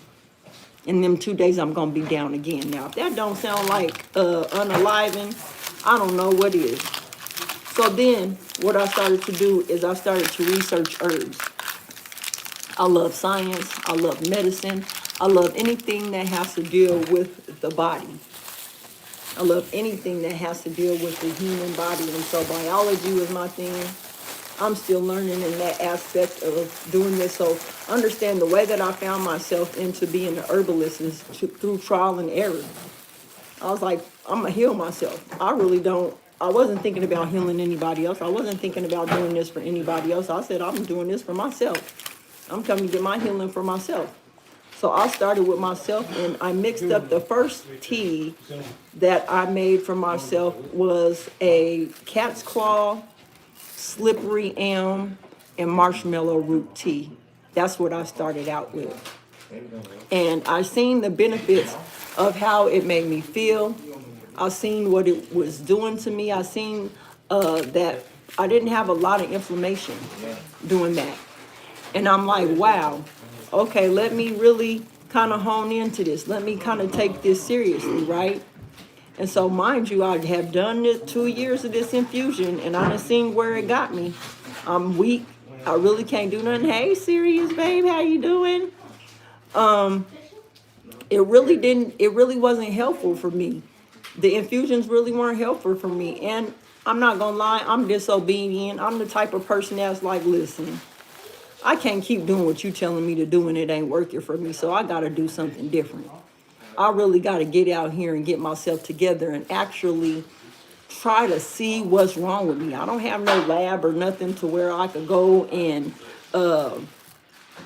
In them 2 days, I'm going to be down again. Now, if that don't sound like unaliving, I don't know what is. So then, what I started to do is I started to research herbs. I love science. I love medicine. I love anything that has to deal with the body. I love anything that has to deal with the human body. And so biology was my thing. I'm still learning in that aspect of doing this. So understand the way that I found myself into being an herbalist is through trial and error. I was like, I'm going to heal myself. I wasn't thinking about healing anybody else. I wasn't thinking about doing this for anybody else. I said, I'm doing this for myself. I'm coming to get my healing for myself. So I started with myself, and I mixed up the first tea that I made for myself was a cat's claw, slippery elm, and marshmallow root tea. That's what I started out with. And I seen the benefits of how it made me feel. I seen what it was doing to me. I seen that I didn't have a lot of inflammation doing that. And I'm like, wow, okay, let me really kind of hone into this. Let me kind of take this seriously, right? And so, mind you, I have done this 2 years of this infusion, and I done seen where it got me. I'm weak. I really can't do nothing. Hey, Sirius, babe, how you doing? It really wasn't helpful for me. The infusions really weren't helpful for me. And I'm not going to lie, I'm disobedient. I'm the type of person that's like, listen, I can't keep doing what you're telling me to do, and it ain't working for me, so I got to do something different. I really got to get out here and get myself together and actually try to see what's wrong with me. I don't have no lab or nothing to where I could go and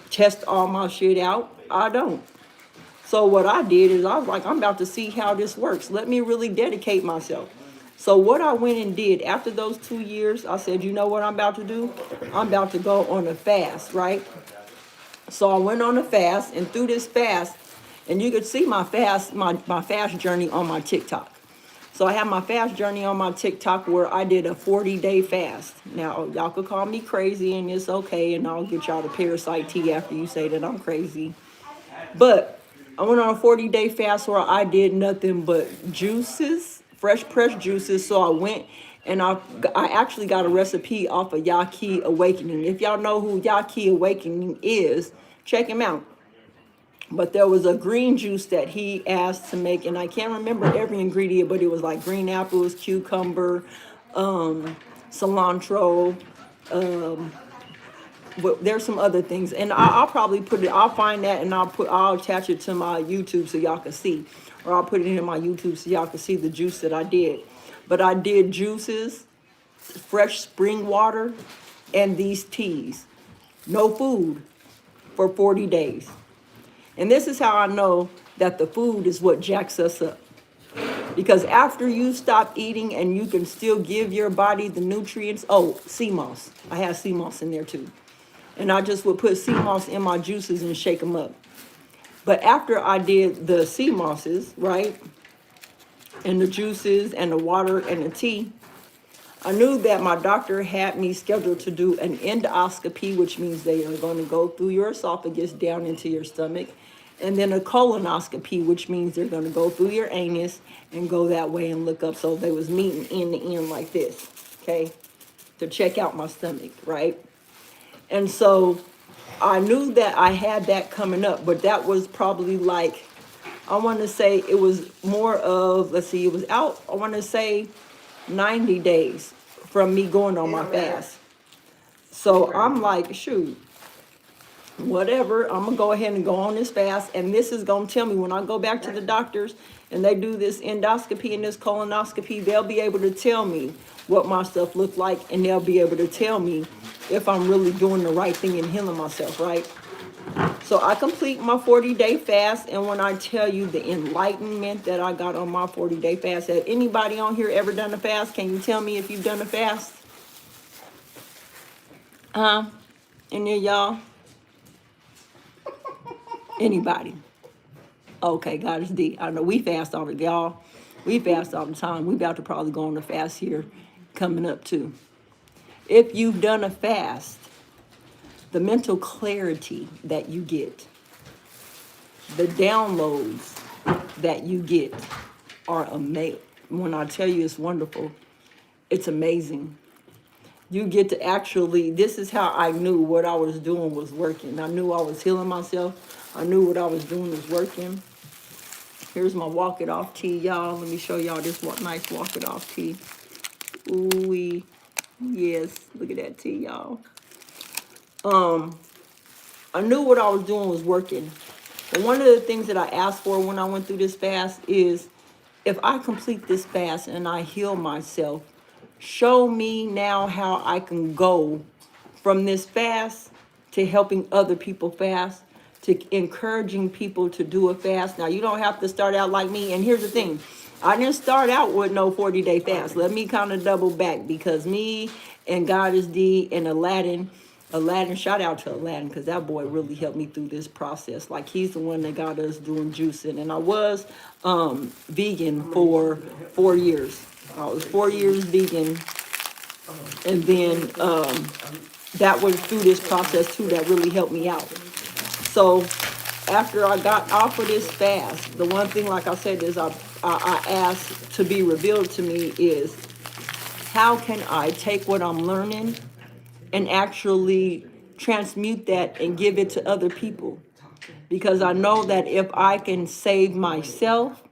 test all my shit out. I don't. So what I did is I was like, I'm about to see how this works. Let me really dedicate myself. So what I went and did after those 2 years, I said, you know what I'm about to do? I'm about to go on a fast, right? So I went on a fast, and through this fast, and you could see my fast journey on my TikTok. So I have my fast journey on my TikTok where I did a 40-day fast. Now, y'all could call me crazy, and it's okay, and I'll get y'all the parasite tea after you say that I'm crazy. But I went on a 40-day fast where I did nothing but juices, fresh pressed juices. So I went and I actually got a recipe off of Yaki Awakening. If y'all know who Yaki Awakening is, check him out. But there was a green juice that he asked to make, and I can't remember every ingredient, but it was like green apples, cucumber, cilantro, but there's some other things, and I'll probably put it. I'll find that, and I'll attach it to my YouTube so y'all can see, or I'll put it in my YouTube so y'all can see the juice that I did. But I did juices, fresh spring water, and these teas. No food for 40 days. And this is how I know that the food is what jacks us up. Because after you stop eating and you can still give your body the nutrients. Oh, sea moss. I have sea moss in there too. And I just would put sea moss in my juices and shake them up. But after I did the sea mosses, right, and the juices and the water and the tea, I knew that my doctor had me scheduled to do an endoscopy, which means they are going to go through your esophagus down into your stomach, and then a colonoscopy, which means they're going to go through your anus and go that way and look up. So they was meeting end to end like this, okay, to check out my stomach, right? And so I knew that I had that coming up, but that was probably like, I want to say it was more of, let's see, it was out, I want to say 90 days from me going on my fast. So I'm like, shoot, whatever, I'm going to go ahead and go on this fast. And this is going to tell me when I go back to the doctors and they do this endoscopy and this colonoscopy, they'll be able to tell me what my stuff looked like, and they'll be able to tell me if I'm really doing the right thing and healing myself, right? So I complete my 40-day fast, and when I tell you the enlightenment that I got on my 40-day fast, has anybody on here ever done a fast? Can you tell me if you've done a fast? Any of y'all? Anybody? Okay, God is D. I know we fast all the y'all. We fast all the time. We about to probably go on a fast here coming up too. If you've done a fast, the mental clarity that you get, the downloads that you get are amazing. When I tell you it's wonderful, it's amazing. You get to actually, this is how I knew what I was doing was working. I knew I was healing myself. I knew what I was doing was working. Here's my walk it off tea, y'all. Let me show y'all this nice walk it off tea. Ooh, yes, look at that tea, y'all. I knew what I was doing was working. And one of the things that I asked for when I went through this fast is, if I complete this fast and I heal myself, show me now how I can go from this fast to helping other people fast, to encouraging people to do a fast. Now, you don't have to start out like me. And here's the thing. I didn't start out with no 40-day fast. Let me kind of double back, because me and Goddess D and Aladdin, shout out to Aladdin, because that boy really helped me through this process. Like, he's the one that got us doing juicing. And I was vegan for 4 years. I was 4 years vegan. And then that was through this process too that really helped me out. So after I got off of this fast, the one thing, like I said, is I asked to be revealed to me is, how can I take what I'm learning and actually transmute that and give it to other people? Because I know that if I can save myself,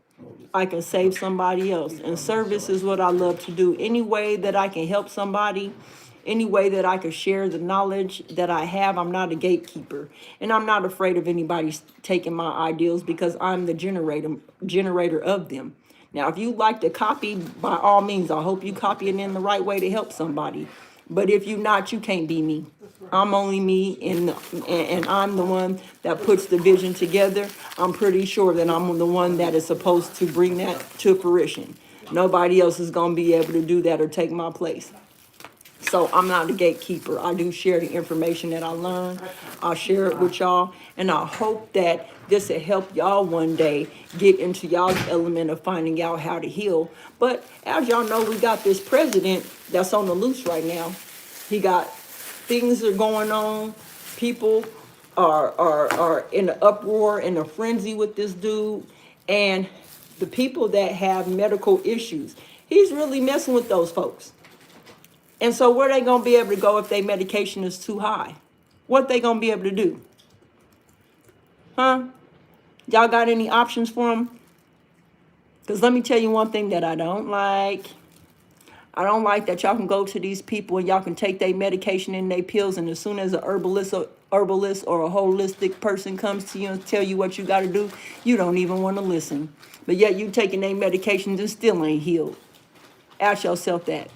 I can save somebody else. And service is what I love to do. Any way that I can help somebody, any way that I can share the knowledge that I have. I'm not a gatekeeper, and I'm not afraid of anybody taking my ideals, because I'm the generator of them. Now, if you like to copy, by all means, I hope you copy it in the right way to help somebody. But if you're not, you can't be me. I'm only me, and I'm the one that puts the vision together. I'm pretty sure that I'm the one that is supposed to bring that to fruition. Nobody else is going to be able to do that or take my place. So I'm not a gatekeeper. I do share the information that I learn. I'll share it with y'all. And I hope that this will help y'all one day get into y'all's element of finding out how to heal. But as y'all know, we got this president that's on the loose right now. He got things are going on. People are in an uproar, in a frenzy with this dude. And the people that have medical issues, he's really messing with those folks. And so where they going to be able to go if their medication is too high? What they going to be able to do? Huh? Y'all got any options for them? Because let me tell you one thing that I don't like. I don't like that y'all can go to these people and y'all can take their medication and their pills, and as soon as a herbalist or a holistic person comes to you and tell you what you got to do, you don't even want to listen. But yet you taking their medications and still ain't healed. Ask yourself that.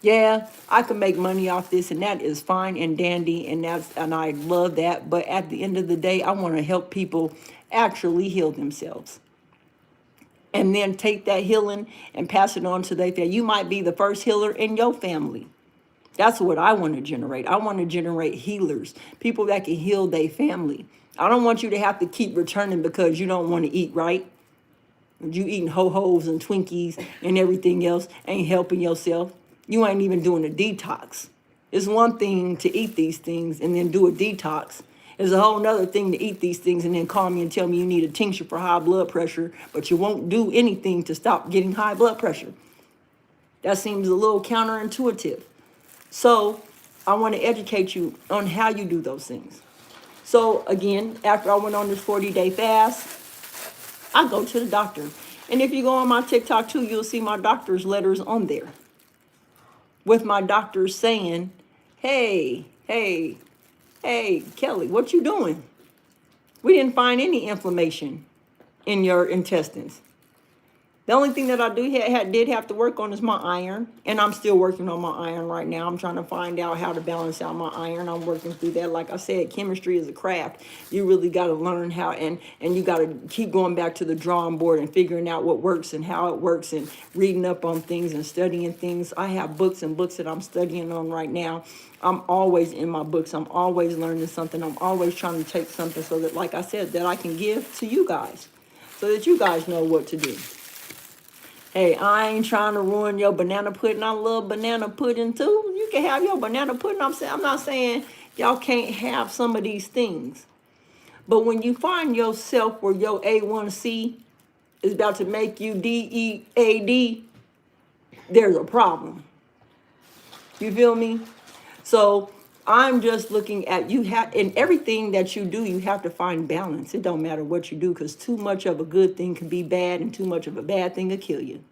Yeah, I can make money off this, and that is fine and dandy, and I love that. But at the end of the day, I want to help people actually heal themselves. And then take that healing and pass it on to their family. You might be the first healer in your family. That's what I want to generate. I want to generate healers, people that can heal their family. I don't want you to have to keep returning because you don't want to eat right. You eating ho-hos and Twinkies and everything else, ain't helping yourself. You ain't even doing a detox. It's one thing to eat these things and then do a detox. It's a whole nother thing to eat these things and then call me and tell me you need a tincture for high blood pressure, but you won't do anything to stop getting high blood pressure. That seems a little counterintuitive. So I want to educate you on how you do those things. So again, after I went on this 40-day fast, I go to the doctor. And if you go on my TikTok too, you'll see my doctor's letters on there. With my doctor saying, hey, Kelly, what you doing? We didn't find any inflammation in your intestines. The only thing that I did have to work on is my iron, and I'm still working on my iron right now. I'm trying to find out how to balance out my iron. I'm working through that. Like I said, chemistry is a craft. You really got to learn how, and you got to keep going back to the drawing board and figuring out what works and how it works and reading up on things and studying things. I have books and books that I'm studying on right now. I'm always in my books. I'm always learning something. I'm always trying to take something so that, like I said, that I can give to you guys so that you guys know what to do. Hey, I ain't trying to ruin your banana pudding. I love banana pudding too. You can have your banana pudding. I'm not saying y'all can't have some of these things. But when you find yourself where your A1C is about to make you DEAD, there's a problem. You feel me? So I'm just looking at in everything that you do, you have to find balance. It don't matter what you do, because too much of a good thing can be bad, and too much of a bad thing will kill you.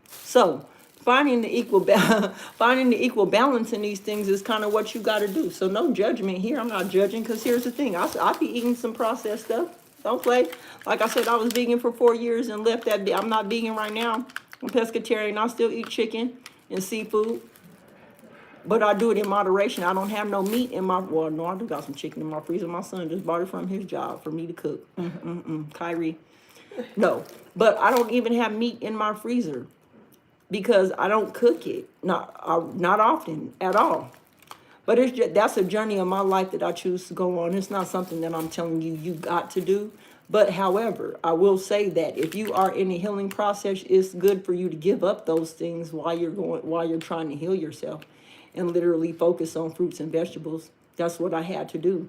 So finding the equal balance in these things is kind of what you got to do. So no judgment here. I'm not judging, because here's the thing. I be eating some processed stuff. Don't play. Like I said, I was vegan for 4 years and left that. I'm not vegan right now. I'm pescatarian. I still eat chicken and seafood. But I do it in moderation. I don't have no meat in my, well, no, I do got some chicken in my freezer. My son just bought it from his job for me to cook. Kyrie. No, but I don't even have meat in my freezer because I don't cook it. Not often at all. But that's a journey of my life that I choose to go on. It's not something that I'm telling you got to do. But however, I will say that if you are in a healing process, it's good for you to give up those things while you're trying to heal yourself. And literally focus on fruits and vegetables. That's what I had to do.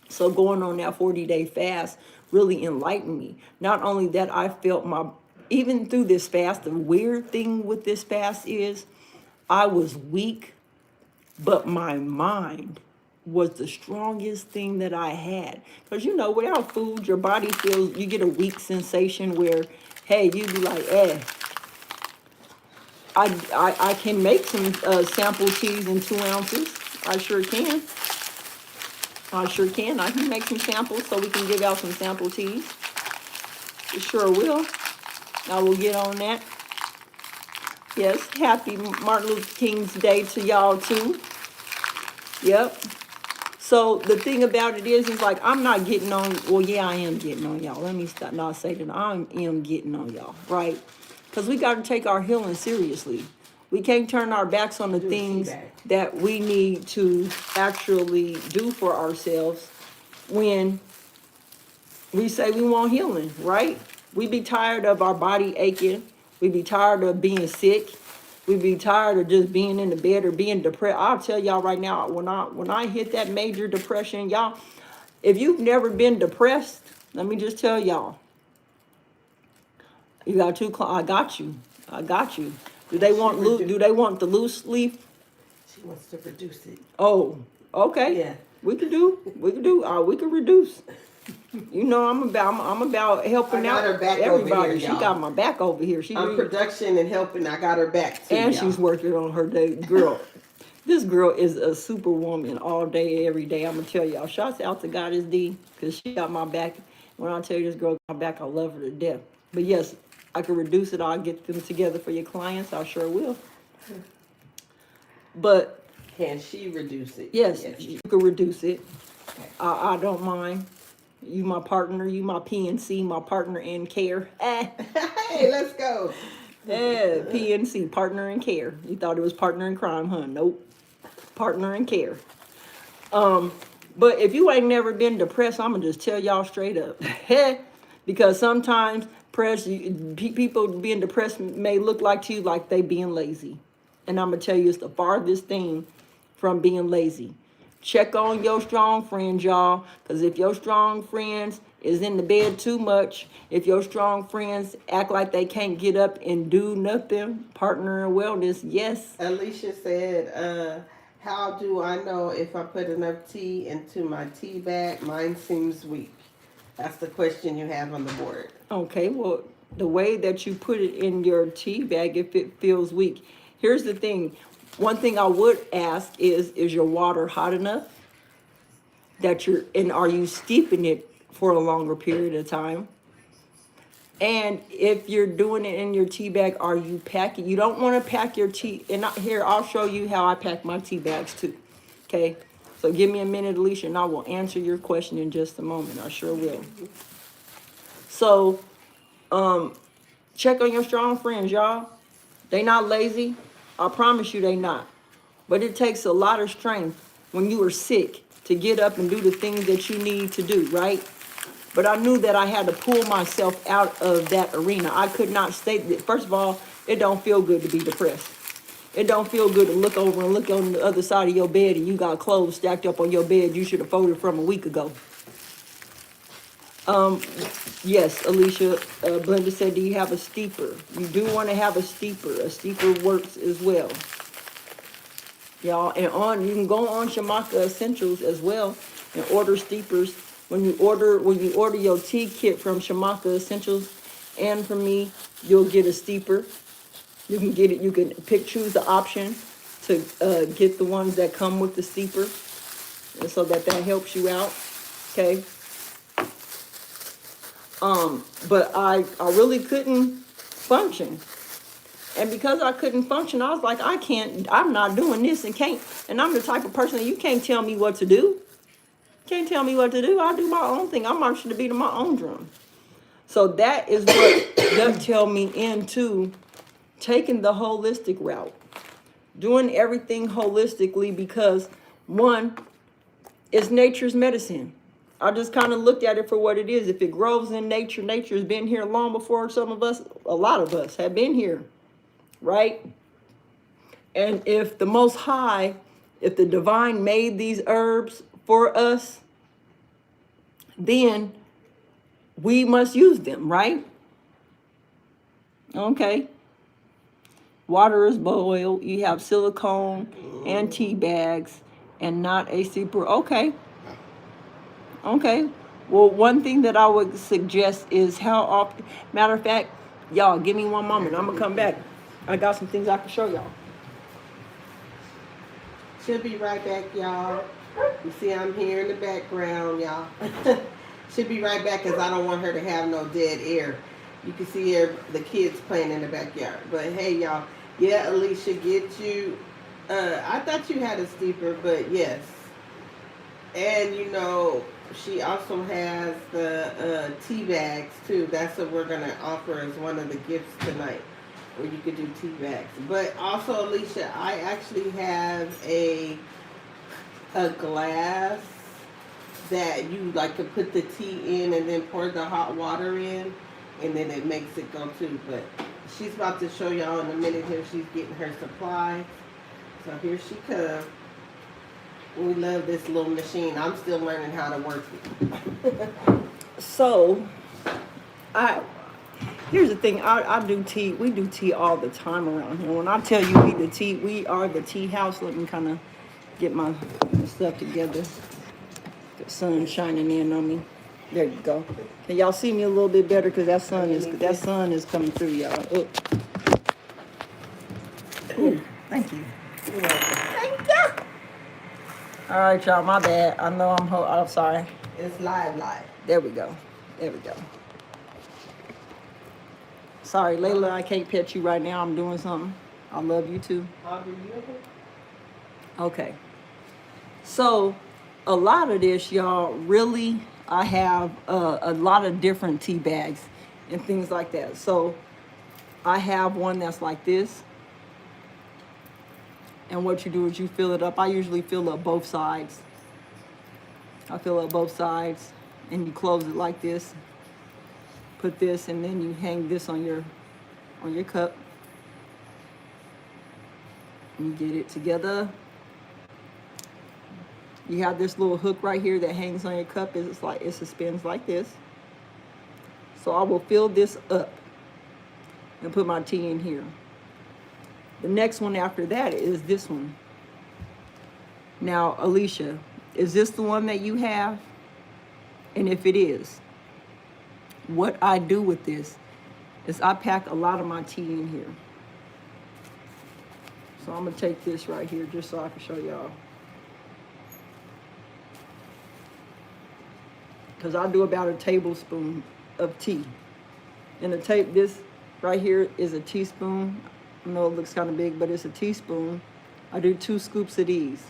So going on that 40-day fast really enlightened me. Not only that, I felt even through this fast, the weird thing with this fast is I was weak, but my mind was the strongest thing that I had. Because, without food, your body feels, you get a weak sensation where, hey, you be like, I can make some sample teas in 2 ounces. I sure can. I can make some samples so we can give out some sample teas. It sure will. I will get on that. Yes, happy Martin Luther King's Day to y'all too. Yep. So the thing about it is like I'm not getting on. Well, yeah, I am getting on y'all. Let me stop. Not say that I am getting on y'all, right? Because we got to take our healing seriously. We can't turn our backs on the things that we need to actually do for ourselves when we say we want healing, right? We be tired of our body aching. We be tired of being sick. We be tired of just being in the bed or being depressed. I'll tell y'all right now, when I hit that major depression, y'all, if you've never been depressed, let me just tell y'all, you got I got you. I got you. Do they want the loose leaf? She wants to reduce it. Oh, okay. Yeah. We can reduce. You know, I'm about helping out everybody. She got my back over here. I'm production and helping. I got her back too. And she's working on her day. Girl, this girl is a superwoman all day, every day. I'm gonna tell y'all. Shouts out to Goddess D, because she got my back. When I tell you this girl got my back, I love her to death. But yes, I can reduce it. I'll get them together for your clients. I sure will. But can she reduce it? Yes. You can reduce it. Okay. I don't mind. You my partner, you my PNC, my partner in care. Hey, let's go. Yeah, PNC, partner in care. You thought it was partner in crime, huh? Nope. Partner in care. But if you ain't never been depressed, I'm gonna just tell y'all straight up. Because sometimes people being depressed may look like to you like they being lazy. And I'm gonna tell you it's the farthest thing from being lazy. Check on your strong friends, y'all, because if your strong friends is in the bed too much, if your strong friends act like they can't get up and do nothing, partner in wellness, yes. Alicia said, how do I know if I put enough tea into my tea bag? Mine seems weak. That's the question you have on the board. Okay, well, the way that you put it in your tea bag, if it feels weak. Here's the thing. One thing I would ask is your water hot enough? Are you steeping it for a longer period of time? And if you're doing it in your tea bag, are you packing? You don't want to pack your tea. And here, I'll show you how I pack my tea bags too. Okay? So give me a minute, Alicia, and I will answer your question in just a moment. I sure will. So, check on your strong friends, y'all. They not lazy. I promise you they not. But it takes a lot of strength when you are sick to get up and do the things that you need to do, right? But I knew that I had to pull myself out of that arena. I could not stay. First of all, it don't feel good to be depressed. It don't feel good to look over and look on the other side of your bed and you got clothes stacked up on your bed you should have folded from a week ago. Yes, Alicia, Blenda said, do you have a steeper? You do want to have a steeper. A steeper works as well. Y'all, and you can go on Shamaka Essentials as well and order steepers. When you order your tea kit from Shamaka Essentials and from me, you'll get a steeper. You can get it. You can choose the option to get the ones that come with the steeper, and so that helps you out. Okay. But I really couldn't function. And because I couldn't function, I was like, I'm not doing this and I'm the type of person that you can't tell me what to do. Can't tell me what to do. I do my own thing. I march to the beat of my own drum. So that is what does tell me into taking the holistic route. Doing everything holistically because, one, it's nature's medicine. I just kind of looked at it for what it is. If it grows in nature, nature's been here long before some of us, a lot of us have been here, right? And if the Most High, if the Divine made these herbs for us, then we must use them, right? Okay. Water is boiled. You have silicone and tea bags and not a steeper. Okay. Okay. Well, one thing that I would suggest is how often, matter of fact, y'all, give me one moment. I'm going to come back. I got some things I can show y'all. She'll be right back, y'all. You see I'm here in the background, y'all. She'll be right back because I don't want her to have no dead air. You can see the kids playing in the backyard. But hey, y'all, yeah, Alicia, get you. I thought you had a steeper, but yes. And you know, she also has the tea bags too. That's what we're gonna offer as one of the gifts tonight, where you could do tea bags. But also, Alicia, I actually have a glass that you like to put the tea in and then pour the hot water in, and then it makes it go too. But she's about to show y'all in a minute here. She's getting her supplies. So here she comes. We love this little machine. I'm still learning how to work it. So, here's the thing. I do tea. We do tea all the time around here. When I tell you we are the tea house. Let me kind of get my stuff together. The sun's shining in on me. There you go. Can y'all see me a little bit better? Because that sun is coming through, y'all. Ooh, thank you. You're welcome. Thank you. All right, y'all. My bad. I know I'm sorry. It's live. There we go. Sorry, Layla, I can't pet you right now. I'm doing something. I love you too. Aubrey, you okay? Okay. So, a lot of this, y'all, really, I have a lot of different tea bags and things like that. So, I have one that's like this. And what you do is you fill it up. I usually fill up both sides. I fill up both sides and you close it like this. Put this and then you hang this on your cup. And you get it together. You have this little hook right here that hangs on your cup. It suspends like this. So I will fill this up and put my tea in here. The next one after that is this one. Now, Alicia, is this the one that you have? And if it is, what I do with this is I pack a lot of my tea in here. So I'm gonna take this right here just so I can show y'all. Because I do about a tablespoon of tea. And this right here is a teaspoon. I know it looks kind of big, but it's a teaspoon. I do 2 scoops of these.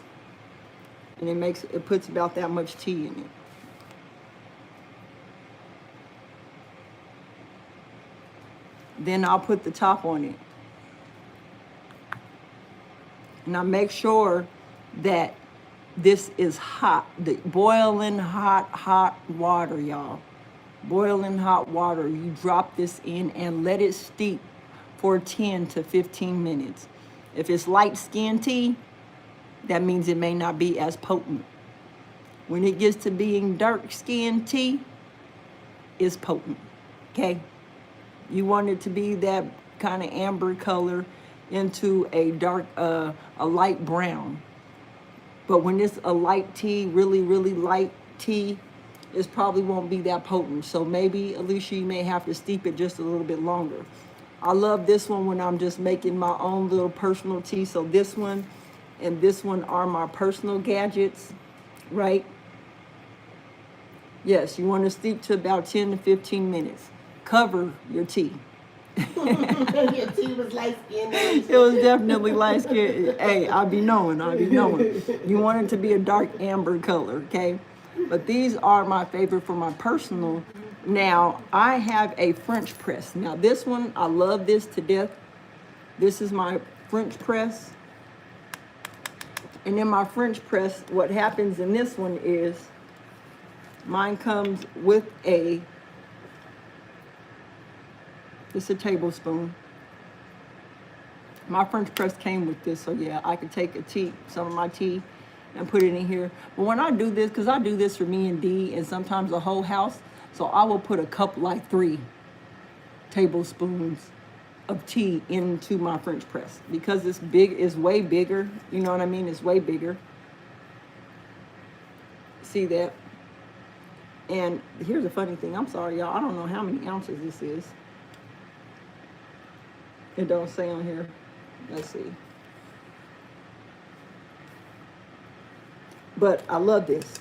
And it puts about that much tea in it. Then I'll put the top on it. And I make sure that this is hot, the boiling hot water, y'all. Boiling hot water. You drop this in and let it steep for 10 to 15 minutes. If it's light skin tea, that means it may not be as potent. When it gets to being dark skin tea, it's potent, okay? You want it to be that kind of amber color into a light brown. But when it's a light tea, really light tea, it probably won't be that potent. So maybe, Alicia, you may have to steep it just a little bit longer. I love this one when I'm just making my own little personal tea. So this one and this one are my personal gadgets, right? Yes, you want to steep to about 10 to 15 minutes. Cover your tea. Your tea was light skinned. It was definitely light skinned. Hey, I be knowing. You want it to be a dark amber color, okay? But these are my favorite for my personal. Now, I have a French press. Now, this one, I love this to death. This is my French press. And in my French press, what happens in this one is mine comes with it's a tablespoon. My French press came with this, so yeah, I could take some of my tea and put it in here. But when I do this, because I do this for me and Dee and sometimes the whole house, so I will put a cup, like 3 tablespoons of tea into my French press. Because it's way bigger, you know what I mean? It's way bigger. See that? And here's the funny thing, I'm sorry y'all, I don't know how many ounces this is. It don't say on here. Let's see. But I love this.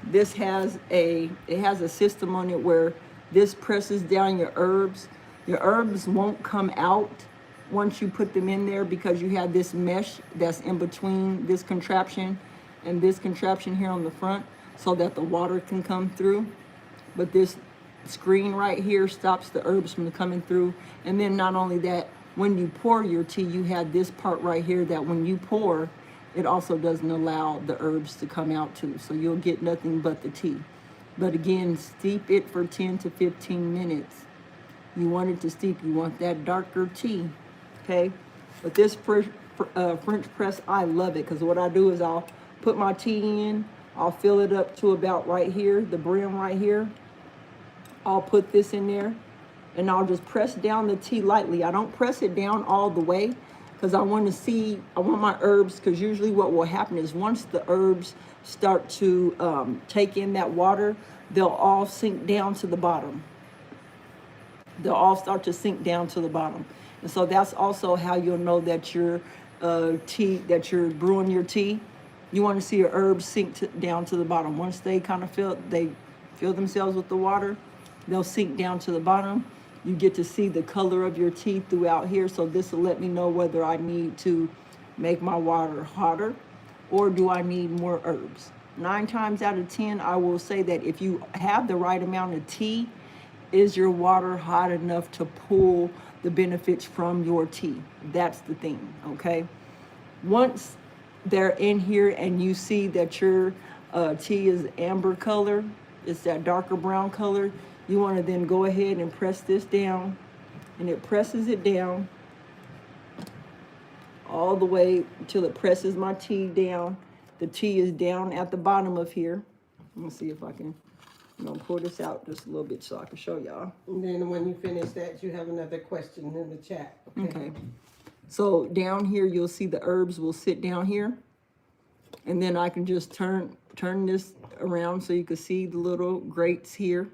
This has a system on it where this presses down your herbs. Your herbs won't come out once you put them in there because you have this mesh that's in between this contraption and this contraption here on the front so that the water can come through. But this screen right here stops the herbs from coming through. And then not only that, when you pour your tea, you have this part right here that when you pour, it also doesn't allow the herbs to come out too. So you'll get nothing but the tea. But again, steep it for 10 to 15 minutes. You want it to steep. You want that darker tea, okay? But this French press, I love it because what I do is I'll put my tea in. I'll fill it up to about right here, the brim right here. I'll put this in there and I'll just press down the tea lightly. I don't press it down all the way because I want my herbs, because usually what will happen is once the herbs start to take in that water, they'll all sink down to the bottom. They'll all start to sink down to the bottom. And so that's also how you'll know that your that you're brewing your tea. You want to see your herbs sink down to the bottom. Once they kind of fill themselves with the water, they'll sink down to the bottom. You get to see the color of your tea throughout here. So this will let me know whether I need to make my water hotter or do I need more herbs. 9 times out of 10, I will say that if you have the right amount of tea, is your water hot enough to pull the benefits from your tea? That's the thing, okay? Once they're in here and you see that your tea is amber color, it's that darker brown color, you want to then go ahead and press this down, and it presses it down all the way until it presses my tea down. The tea is down at the bottom of here. Let me see if I can pull this out just a little bit so I can show y'all. And then when you finish that, you have another question in the chat. Okay. So down here, you'll see the herbs will sit down here. And then I can just turn this around so you can see the little grates here.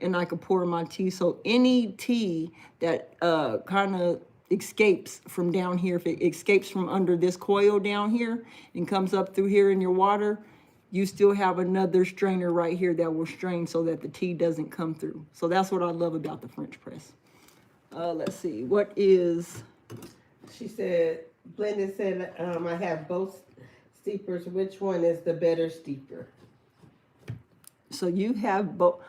And I can pour my tea. So any tea that kind of escapes from down here, if it escapes from under this coil down here and comes up through here in your water, you still have another strainer right here that will strain so that the tea doesn't come through. So that's what I love about the French press. Let's see, what is... She said, Blended said, I have both steepers. Which one is the better steeper? So you have both.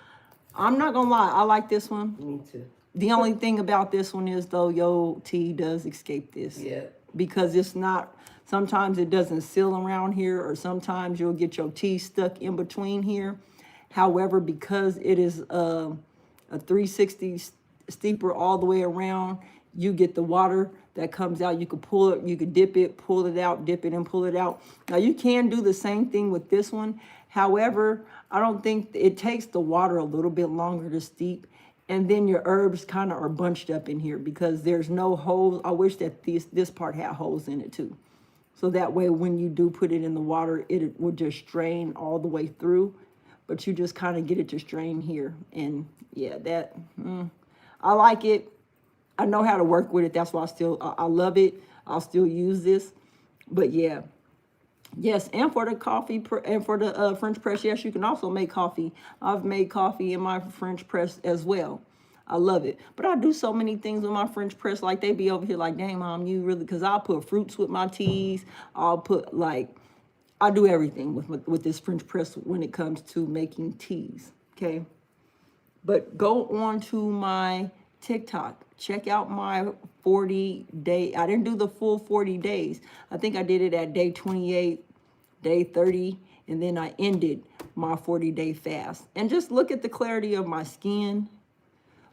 I'm not gonna lie, I like this one. Me too. The only thing about this one is though, your tea does escape this. Yeah. Because it's not, sometimes it doesn't seal around here, or sometimes you'll get your tea stuck in between here. However, because it is a 360 steeper all the way around, you get the water that comes out. You can pull it, you can dip it, pull it out, dip it and pull it out. Now you can do the same thing with this one. However, I don't think it takes the water a little bit longer to steep. And then your herbs kind of are bunched up in here because there's no holes. I wish that this part had holes in it too. So that way when you do put it in the water, it would just strain all the way through. But you just kind of get it to strain here. And yeah, I like it. I know how to work with it. That's why I love it. I'll still use this. But yeah. Yes, and for the coffee and for the French press, yes, you can also make coffee. I've made coffee in my French press as well. I love it. But I do so many things with my French press. Like, they be over here like, dang, Mom, you really... Because I'll put fruits with my teas. I'll put, like... I do everything with this French press when it comes to making teas, okay? But go on to my TikTok. Check out my 40-day. I didn't do the full 40 days. I think I did it at day 28, day 30, and then I ended my 40-day fast. And just look at the clarity of my skin.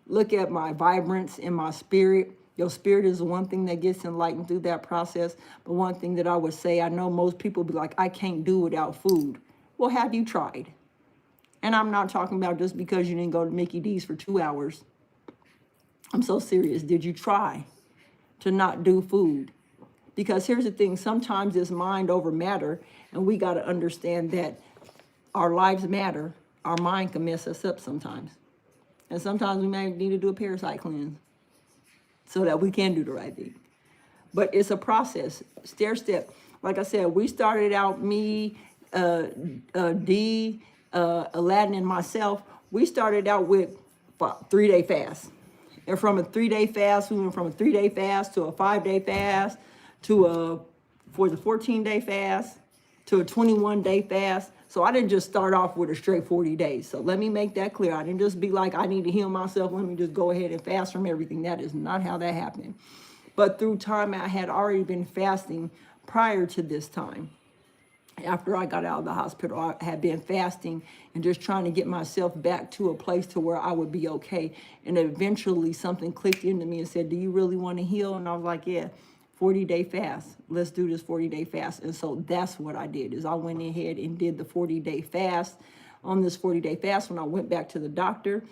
Look at my vibrance and my spirit. Your spirit is the one thing that gets enlightened through that process. But one thing that I would say, I know most people be like, I can't do without food. Well, have you tried? And I'm not talking about just because you didn't go to Mickey D's for 2 hours. I'm so serious. Did you try to not do food? Because here's the thing. Sometimes it's mind over matter. And we got to understand that our lives matter. Our mind can mess us up sometimes. And sometimes we may need to do a parasite cleanse so that we can do the right thing. But it's a process, stair step. Like I said, we started out, me, Dee, Aladdin, and myself. We started out with 3-day fast. And from a 3-day fast, we went from a 3-day fast to a 5-day fast to a 14-day fast to a 21-day fast. So I didn't just start off with a straight 40 days. So let me make that clear. I didn't just be like, I need to heal myself. Let me just go ahead and fast from everything. That is not how that happened. But through time, I had already been fasting prior to this time. After I got out of the hospital, I had been fasting and just trying to get myself back to a place to where I would be okay. And eventually something clicked into me and said, do you really want to heal? And I was like, yeah, 40-day fast. Let's do this 40-day fast. And so that's what I did, is I went ahead and did the 40-day fast. On this 40-day fast, when I went back to the doctor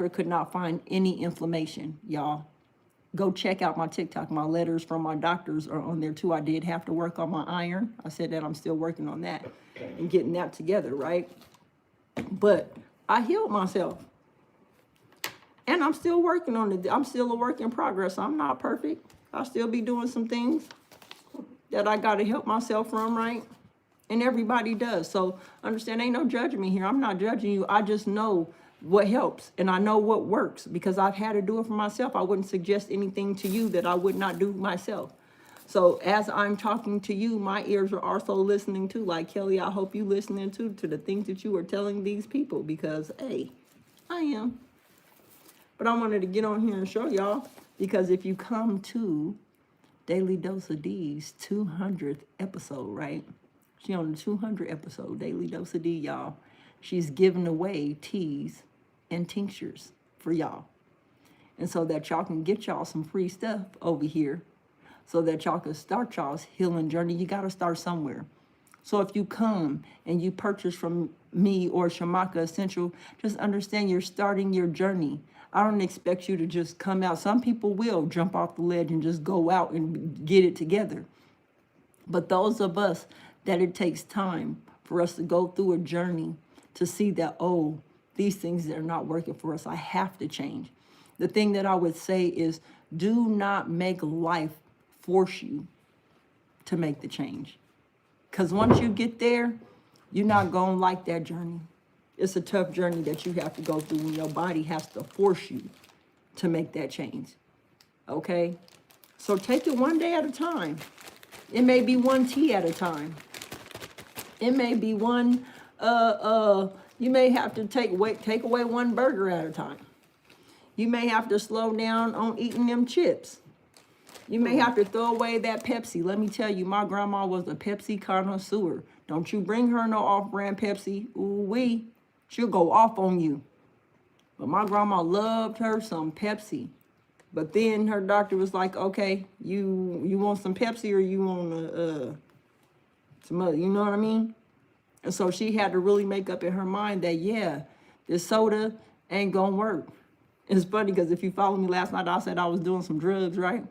could not find any inflammation, y'all. Go check out my TikTok. My letters from my doctors are on there too. I did have to work on my iron. I said that I'm still working on that and getting that together, right? But I healed myself. And I'm still working on it. I'm still a work in progress. I'm not perfect. I'll still be doing some things that I got to help myself from, right? And everybody does. So understand, ain't no judging me here. I'm not judging you. I just know what helps, and I know what works because I've had to do it for myself. I wouldn't suggest anything to you that I would not do myself. So as I'm talking to you, my ears are also listening too. Like Kelly, I hope you listening to the things that you are telling these people, because hey, I am. But I wanted to get on here and show y'all, because if you come to Daily Dose of D's 200th episode, right? She on the 200 episode, Daily Dose of D, y'all. She's giving away teas and tinctures for y'all. And so that y'all can get y'all some free stuff over here so that y'all can start y'all's healing journey. You got to start somewhere. So if you come and you purchase from me or Shamaka Essential, just understand you're starting your journey. I don't expect you to just come out. Some people will jump off the ledge and just go out and get it together. But those of us that it takes time for us to go through a journey to see that, oh, these things that are not working for us, I have to change. The thing that I would say is, do not make life force you to make the change. Because once you get there, you're not going to like that journey. It's a tough journey that you have to go through when your body has to force you to make that change. Okay? So take it one day at a time. It may be one tea at a time. It may be one, you may have to take away one burger at a time. You may have to slow down on eating them chips. You may have to throw away that Pepsi. Let me tell you, my grandma was a Pepsi connoisseur. Don't you bring her no off-brand Pepsi. Ooh-wee. She'll go off on you. But my grandma loved her some Pepsi. But then her doctor was like, okay, you want some Pepsi or you want some other, you know what I mean? And so she had to really make up in her mind that, yeah, this soda ain't gonna work. It's funny because if you follow me last night, I said I was doing some drugs, right?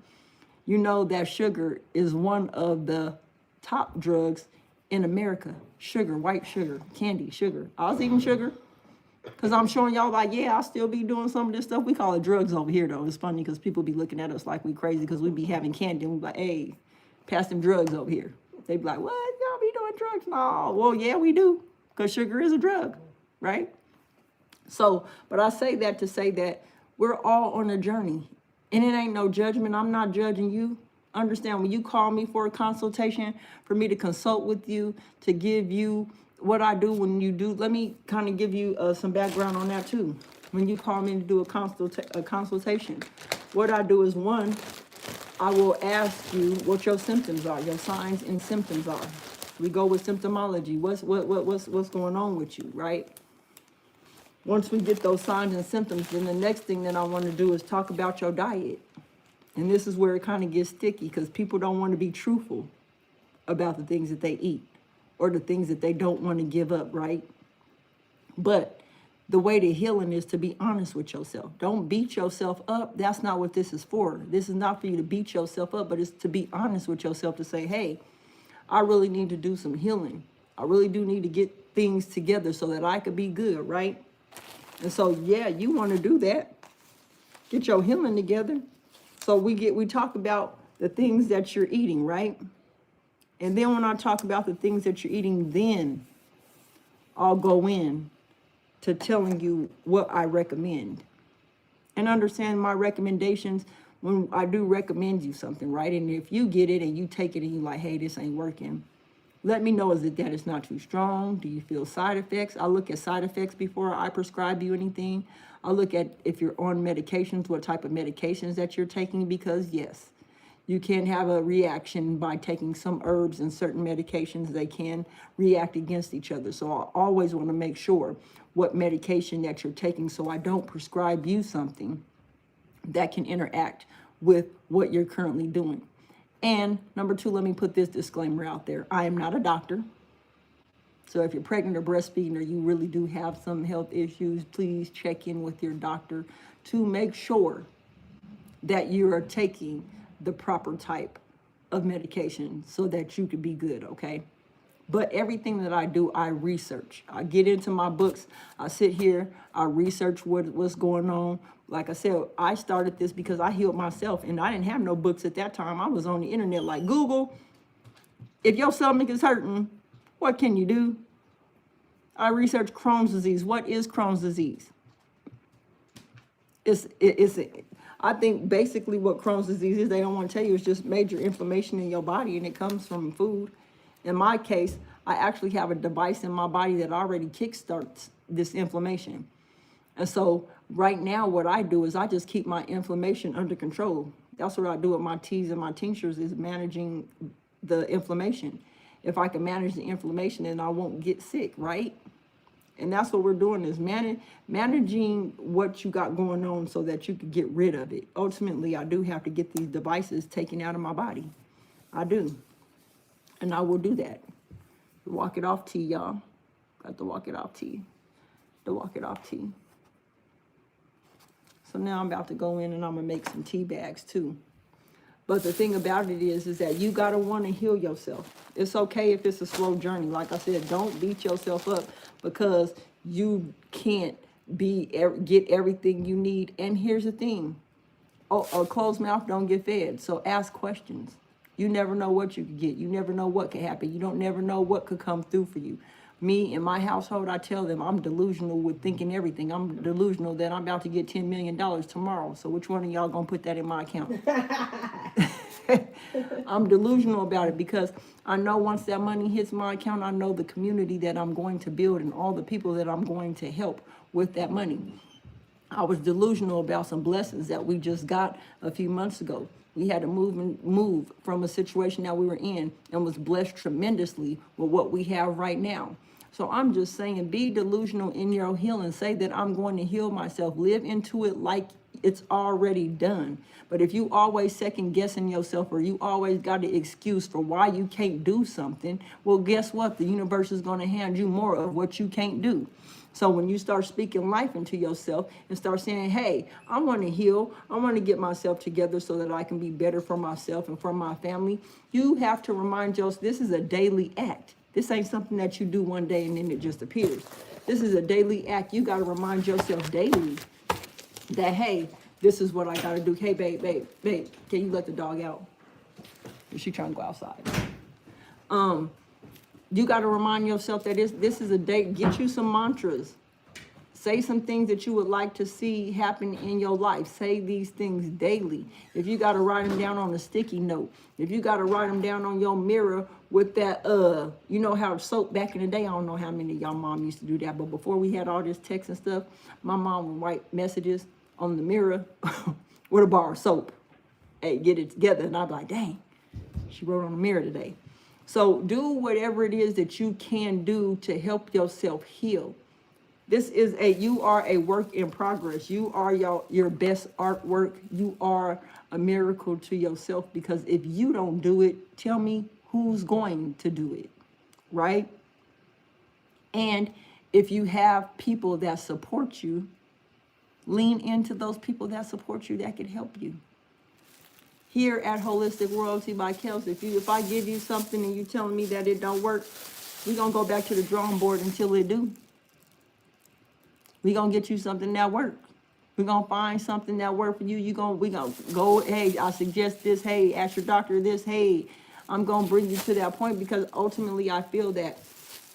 You know that sugar is one of the top drugs in America. Sugar, white sugar, candy, sugar. I was eating sugar because I'm showing y'all like, yeah, I'll still be doing some of this stuff. We call it drugs over here, though. It's funny because people be looking at us like we crazy because we be having candy and we be like, hey, pass them drugs over here. They be like, what? Y'all be doing drugs? No. Well, yeah, we do, because sugar is a drug, right? So, but I say that to say that we're all on a journey, and it ain't no judgment. I'm not judging you. Understand, when you call me for a consultation, for me to consult with you, to give you what I do when you do, let me kind of give you some background on that too. When you call me to do a consultation, what I do is, one, I will ask you what your symptoms are, your signs and symptoms are. We go with symptomology. What's going on with you, right? Once we get those signs and symptoms, then the next thing that I want to do is talk about your diet. And this is where it kind of gets sticky because people don't want to be truthful about the things that they eat or the things that they don't want to give up, right? But the way to healing is to be honest with yourself. Don't beat yourself up. That's not what this is for. This is not for you to beat yourself up, but it's to be honest with yourself, to say, hey, I really need to do some healing. I really do need to get things together so that I could be good, right? And so, yeah, you want to do that. Get your healing together. So we talk about the things that you're eating, right? And then when I talk about the things that you're eating, then I'll go in to telling you what I recommend. and understand my recommendations when I do recommend you something, right? And if you get it and you take it and you like, hey, this ain't working, let me know, is it that it's not too strong? Do you feel side effects? I look at side effects before I prescribe you anything. I look at if you're on medications, what type of medications that you're taking, because yes, you can have a reaction by taking some herbs and certain medications. They can react against each other. So I always want to make sure what medication that you're taking, so I don't prescribe you something that can interact with what you're currently doing. And number two, let me put this disclaimer out there. I am not a doctor. So if you're pregnant or breastfeeding, or you really do have some health issues, please check in with your doctor to make sure that you are taking the proper type of medication so that you could be good, okay? But everything that I do, I research. I get into my books. I sit here. I research what's going on. Like I said, I started this because I healed myself, and I didn't have no books at that time. I was on the internet like Google. If your stomach is hurting, what can you do? I researched Crohn's disease. What is Crohn's disease? I think basically what Crohn's disease is, they don't want to tell you, it's just major inflammation in your body, and it comes from food. In my case, I actually have a device in my body that already kickstarts this inflammation. And so right now what I do is I just keep my inflammation under control. That's what I do with my teas and my tinctures, is managing the inflammation. If I can manage the inflammation, then I won't get sick, right? And that's what we're doing, is managing what you got going on so that you can get rid of it. Ultimately, I do have to get these devices taken out of my body. I do. And I will do that. Walk it off tea, y'all. Got to walk it off tea. To walk it off tea. So now I'm about to go in and I'm going to make some tea bags too. But the thing about it is that you got to want to heal yourself. It's okay if it's a slow journey. Like I said, don't beat yourself up because you can't get everything you need. And here's the thing. A closed mouth don't get fed. So ask questions. You never know what you could get. You never know what could happen. You don't never know what could come through for you. Me, in my household, I tell them I'm delusional with thinking everything. I'm delusional that I'm about to get $10 million tomorrow. So which one of y'all gonna put that in my account? I'm delusional about it because I know once that money hits my account, I know the community that I'm going to build and all the people that I'm going to help with that money. I was delusional about some blessings that we just got a few months ago. We had to move from a situation that we were in and was blessed tremendously with what we have right now. So I'm just saying, be delusional in your healing. Say that I'm going to heal myself. Live into it like it's already done. But if you always second guessing yourself, or you always got an excuse for why you can't do something, well, guess what? The universe is going to hand you more of what you can't do. So when you start speaking life into yourself and start saying, hey, I want to heal, I want to get myself together so that I can be better for myself and for my family, you have to remind yourself this is a daily act. This ain't something that you do one day and then it just appears. This is a daily act. You got to remind yourself daily that, hey, this is what I got to do. Hey, babe, can you let the dog out? Is she trying to go outside? You got to remind yourself that this is a day. Get you some mantras. Say some things that you would like to see happen in your life. Say these things daily. If you got to write them down on a sticky note, if you got to write them down on your mirror with that, you know how soap back in the day, I don't know how many of y'all mom used to do that, but before we had all this text and stuff, my mom would write messages on the mirror with a bar of soap. Hey, get it together. And I'd be like, dang, she wrote on the mirror today. So do whatever it is that you can do to help yourself heal. You are a work in progress. You are your best artwork. You are a miracle to yourself, because if you don't do it, tell me who's going to do it, right? And if you have people that support you, lean into those people that support you that can help you. Here at Holistic Royalty by Kels, if I give you something and you telling me that it don't work, we're going to go back to the drawing board until it do. We're going to get you something that works. We're going to find something that works for you. We're going to go, hey, I suggest this. Hey, ask your doctor this. Hey, I'm going to bring you to that point, because ultimately I feel that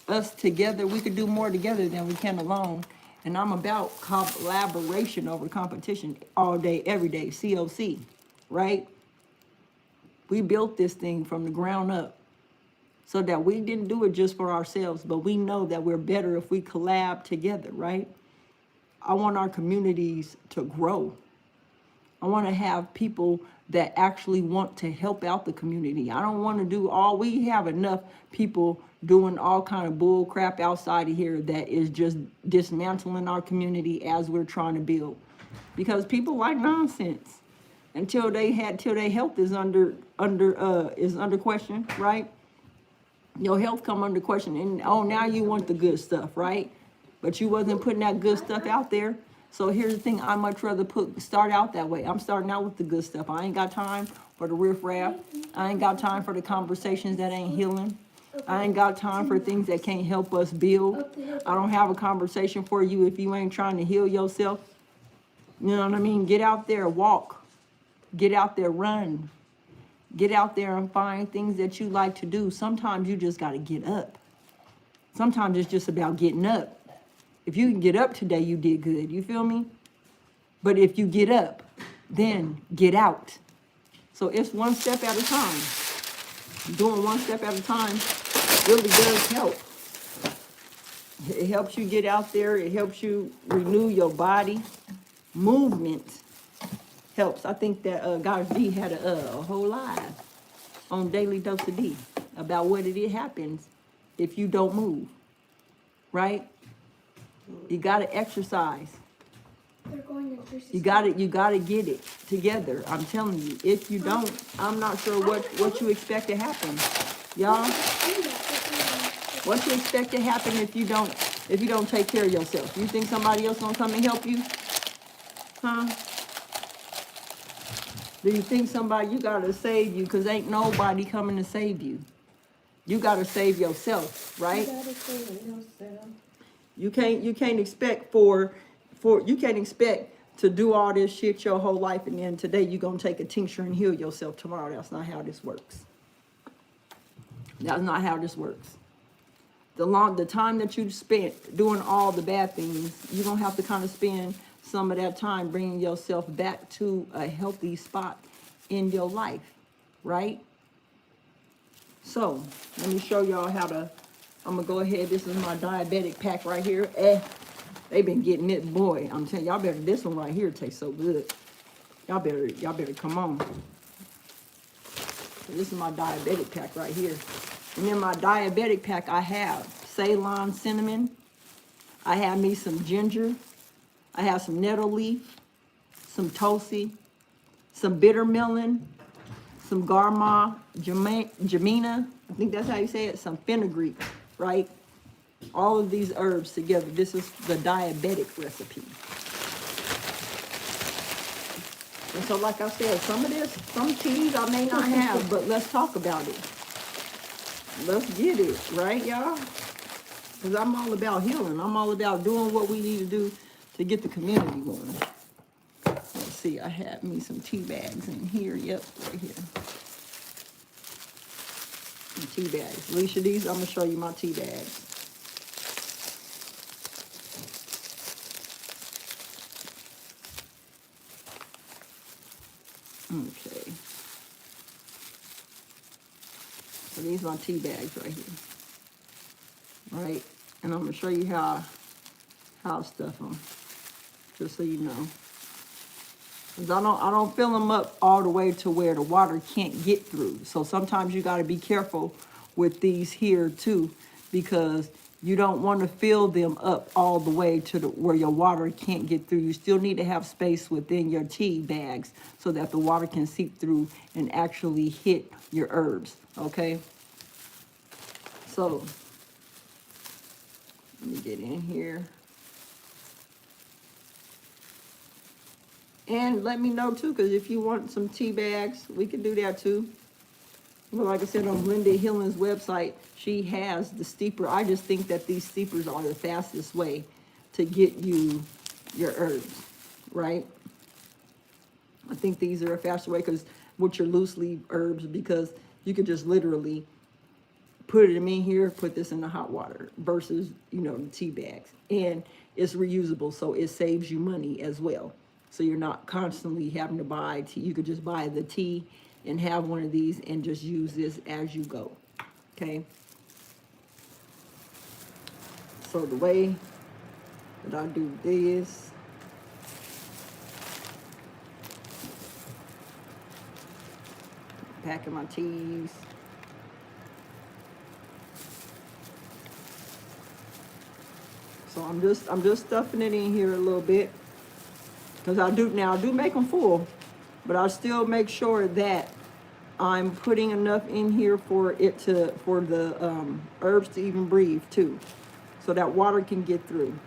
us together, we could do more together than we can alone. And I'm about collaboration over competition all day, every day, COC, right? We built this thing from the ground up so that we didn't do it just for ourselves, but we know that we're better if we collab together, right? I want our communities to grow. I want to have people that actually want to help out the community. I don't want to do we have enough people doing all kind of bull crap outside of here that is just dismantling our community as we're trying to build. Because people like nonsense until their health is under question, right? Your health come under question, and now you want the good stuff, right? But you wasn't putting that good stuff out there. So here's the thing, I much rather start out that way. I'm starting out with the good stuff. I ain't got time for the riffraff. I ain't got time for the conversations that ain't healing. I ain't got time for things that can't help us build. I don't have a conversation for you if you ain't trying to heal yourself. You know what I mean? Get out there, walk. Get out there, run. Get out there and find things that you like to do. Sometimes you just got to get up. Sometimes it's just about getting up. If you can get up today, you did good. You feel me? But if you get up, then get out. So it's one step at a time. Doing one step at a time really does help. It helps you get out there. It helps you renew your body. Movement helps. I think that Goddess D had a whole live on Daily Dose of D about what it happens if you don't move, right? You gotta exercise. They're going to exercise. You gotta get it together. I'm telling you. If you don't, I'm not sure what you expect to happen, y'all. What you expect to happen if you don't take care of yourself? You think somebody else gonna come and help you? Huh? Do you think you gotta save you? Cause ain't nobody coming to save you. You gotta save yourself, right? You can't expect to do all this shit your whole life and then today you're gonna take a tincture and heal yourself tomorrow. That's not how this works. That's not how this works. The time that you spent doing all the bad things, you're gonna have to kind of spend some of that time bringing yourself back to a healthy spot in your life, right? So let me show y'all I'm gonna go ahead. This is my diabetic pack right here. They've been getting it, boy. I'm telling y'all better. This one right here tastes so good. Y'all better come on. So this is my diabetic pack right here. And in my diabetic pack, I have Ceylon cinnamon. I have me some ginger. I have some nettle leaf, some Tulsi, some bitter melon, some Garma Jamina. I think that's how you say it. Some fenugreek. Right? All of these herbs together. This is the diabetic recipe. And so like I said, some teas I may not have, but let's talk about it. Let's get it, right, y'all? Because I'm all about healing. I'm all about doing what we need to do to get the community going. Let's see, I had me some tea bags in here. Yep, right here. Tea bags. Alicia, I'm gonna show you my tea bags. Okay. So these are my tea bags right here. Right? And I'm gonna show you how I stuff them. Just so you know. Because I don't fill them up all the way to where the water can't get through. So sometimes you got to be careful with these here too, because you don't want to fill them up all the way to where your water can't get through. You still need to have space within your tea bags so that the water can seep through and actually hit your herbs, okay? So, let me get in here. And let me know too, because if you want some tea bags, we can do that too. Well, like I said, on Linda Healing's website, she has the steeper. I just think that these steepers are the fastest way to get you your herbs, right? I think these are a faster way with your loose leaf herbs, because you could just literally put them in here, put this in the hot water versus, you know, the tea bags. And it's reusable, so it saves you money as well. So you're not constantly having to buy tea. You could just buy the tea and have one of these and just use this as you go, okay? So the way that I do this, packing my teas. So I'm just stuffing it in here a little bit, because I do make them full, but I still make sure that I'm putting enough in here for the herbs to even breathe too, so that water can get through.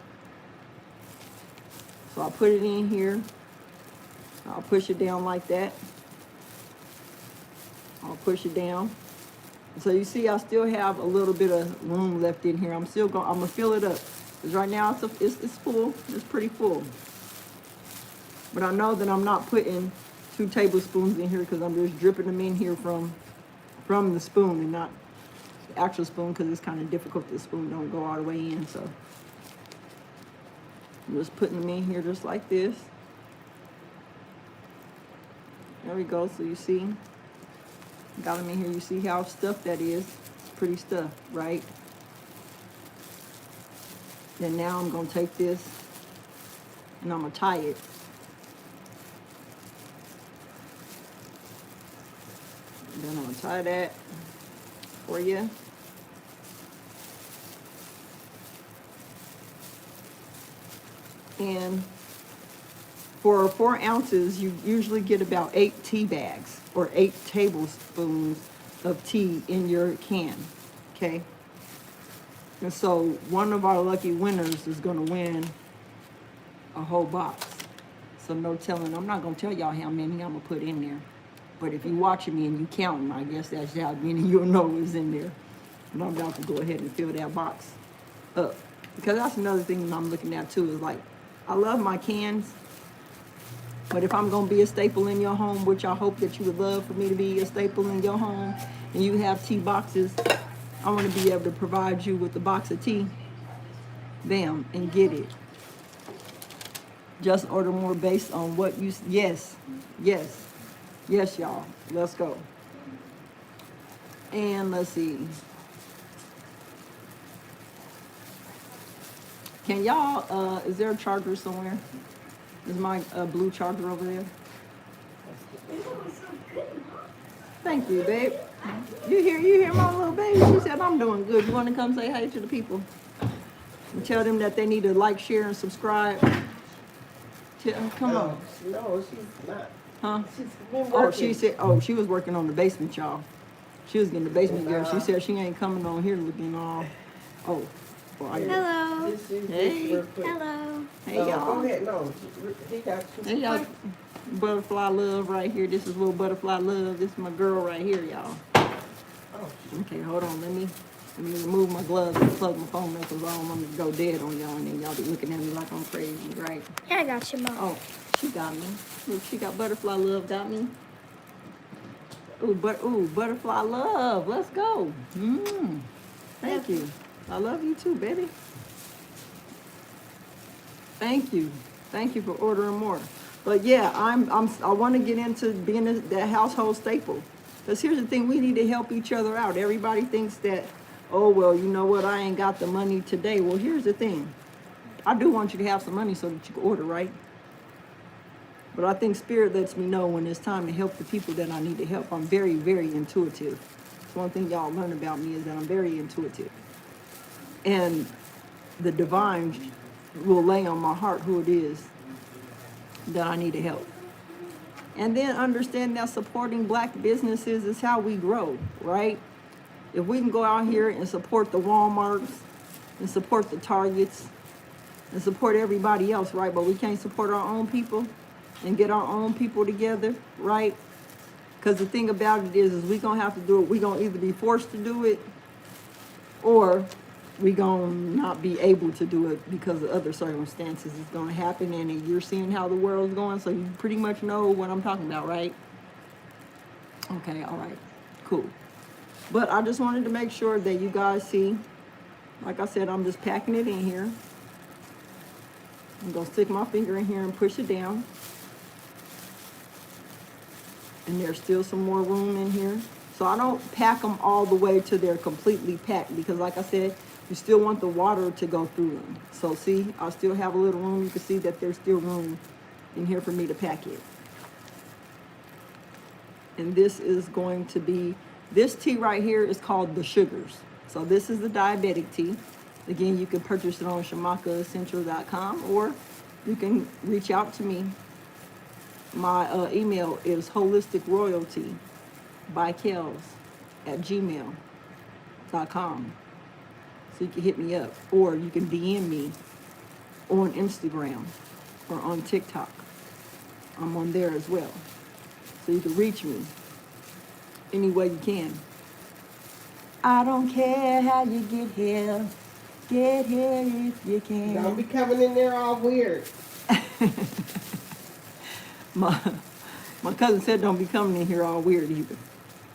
So I'll put it in here. I'll push it down like that. I'll push it down. So you see, I still have a little bit of room left in here. I'm gonna fill it up. Because right now it's full, it's pretty full. But I know that I'm not putting 2 tablespoons in here, because I'm just dripping them in here from the spoon and not the actual spoon, because it's kind of difficult. The spoon don't go all the way in, so. I'm just putting them in here just like this. There we go, so you see. Got them in here, you see how stuffed that is. It's pretty stuffed, right? Then now I'm gonna take this and I'm gonna tie it. Then I'm gonna tie that for you. And for 4 ounces, you usually get about 8 tea bags or 8 tablespoons of tea in your can, okay? And so one of our lucky winners is gonna win a whole box. So no telling, I'm not gonna tell y'all how many I'm gonna put in there. But if you're watching me and you count them, I guess that's how many you'll know is in there. And I'm about to go ahead and fill that box up. Because that's another thing that I'm looking at too, is like, I love my cans, but if I'm gonna be a staple in your home, which I hope that you would love for me to be a staple in your home, and you have tea boxes, I want to be able to provide you with a box of tea, bam, and get it. Just order more based on what you, yes, y'all, let's go. And let's see. Can y'all, is there a charger somewhere? Is my blue charger over there? Thank you, babe. You hear my little baby? She said, I'm doing good. You want to come say hi to the people? And tell them that they need to like, share, and subscribe. Come on. No, she's not. Huh? She's been working. Oh, she said, she was working on the basement, y'all. She was getting the basement gear. She said she ain't coming on here looking all, oh. Well, Hello. Hey. Hello. Hey, Go y'all. ahead, no. He got you. Hey, y'all. Butterfly Love right here. This is little Butterfly Love. This is my girl right here, y'all. Oh, Okay, hold on. Let me remove my gloves and plug my phone up, because I don't want to go dead on y'all, and then y'all be looking at me like I'm crazy, right? Yeah, I got you, Mom. Oh, she got me. Look, she got Butterfly Love got me. Ooh, Butterfly Love. Let's go. Thank you. I love you too, baby. Thank you. Thank you for ordering more. But yeah, I want to get into being that household staple. Because here's the thing, we need to help each other out. Everybody thinks that, oh, well, you know what, I ain't got the money today. Well, here's the thing. I do want you to have some money so that you can order, right? But I think Spirit lets me know when it's time to help the people that I need to help. I'm very, very intuitive. It's one thing y'all learn about me is that I'm very intuitive. And the divine will lay on my heart who it is that I need to help. And then understand that supporting Black businesses is how we grow, right? If we can go out here and support the Walmarts and support the Targets and support everybody else, right? But we can't support our own people and get our own people together, right? Because the thing about it is we're going to have to do it. We're going to either be forced to do it, or we're going to not be able to do it because of other circumstances. It's going to happen, and you're seeing how the world's going, so you pretty much know what I'm talking about, right? Okay, all right, cool. But I just wanted to make sure that you guys see. Like I said, I'm just packing it in here. I'm gonna stick my finger in here and push it down. And there's still some more room in here. So I don't pack them all the way till they're completely packed because like I said, you still want the water to go through them. So see, I still have a little room. You can see that there's still room in here for me to pack it. And this is going to be, this tea right here is called the Sugars. So this is the diabetic tea. Again, you can purchase it on shamakaessential.com or you can reach out to me. My email is holisticroyalty@gmail.com. So you can hit me up or you can DM me on Instagram or on TikTok. I'm on there as well. So you can reach me any way you can. I don't care how you get here if you can. Don't be coming in there all weird. My cousin said don't be coming in here all weird either.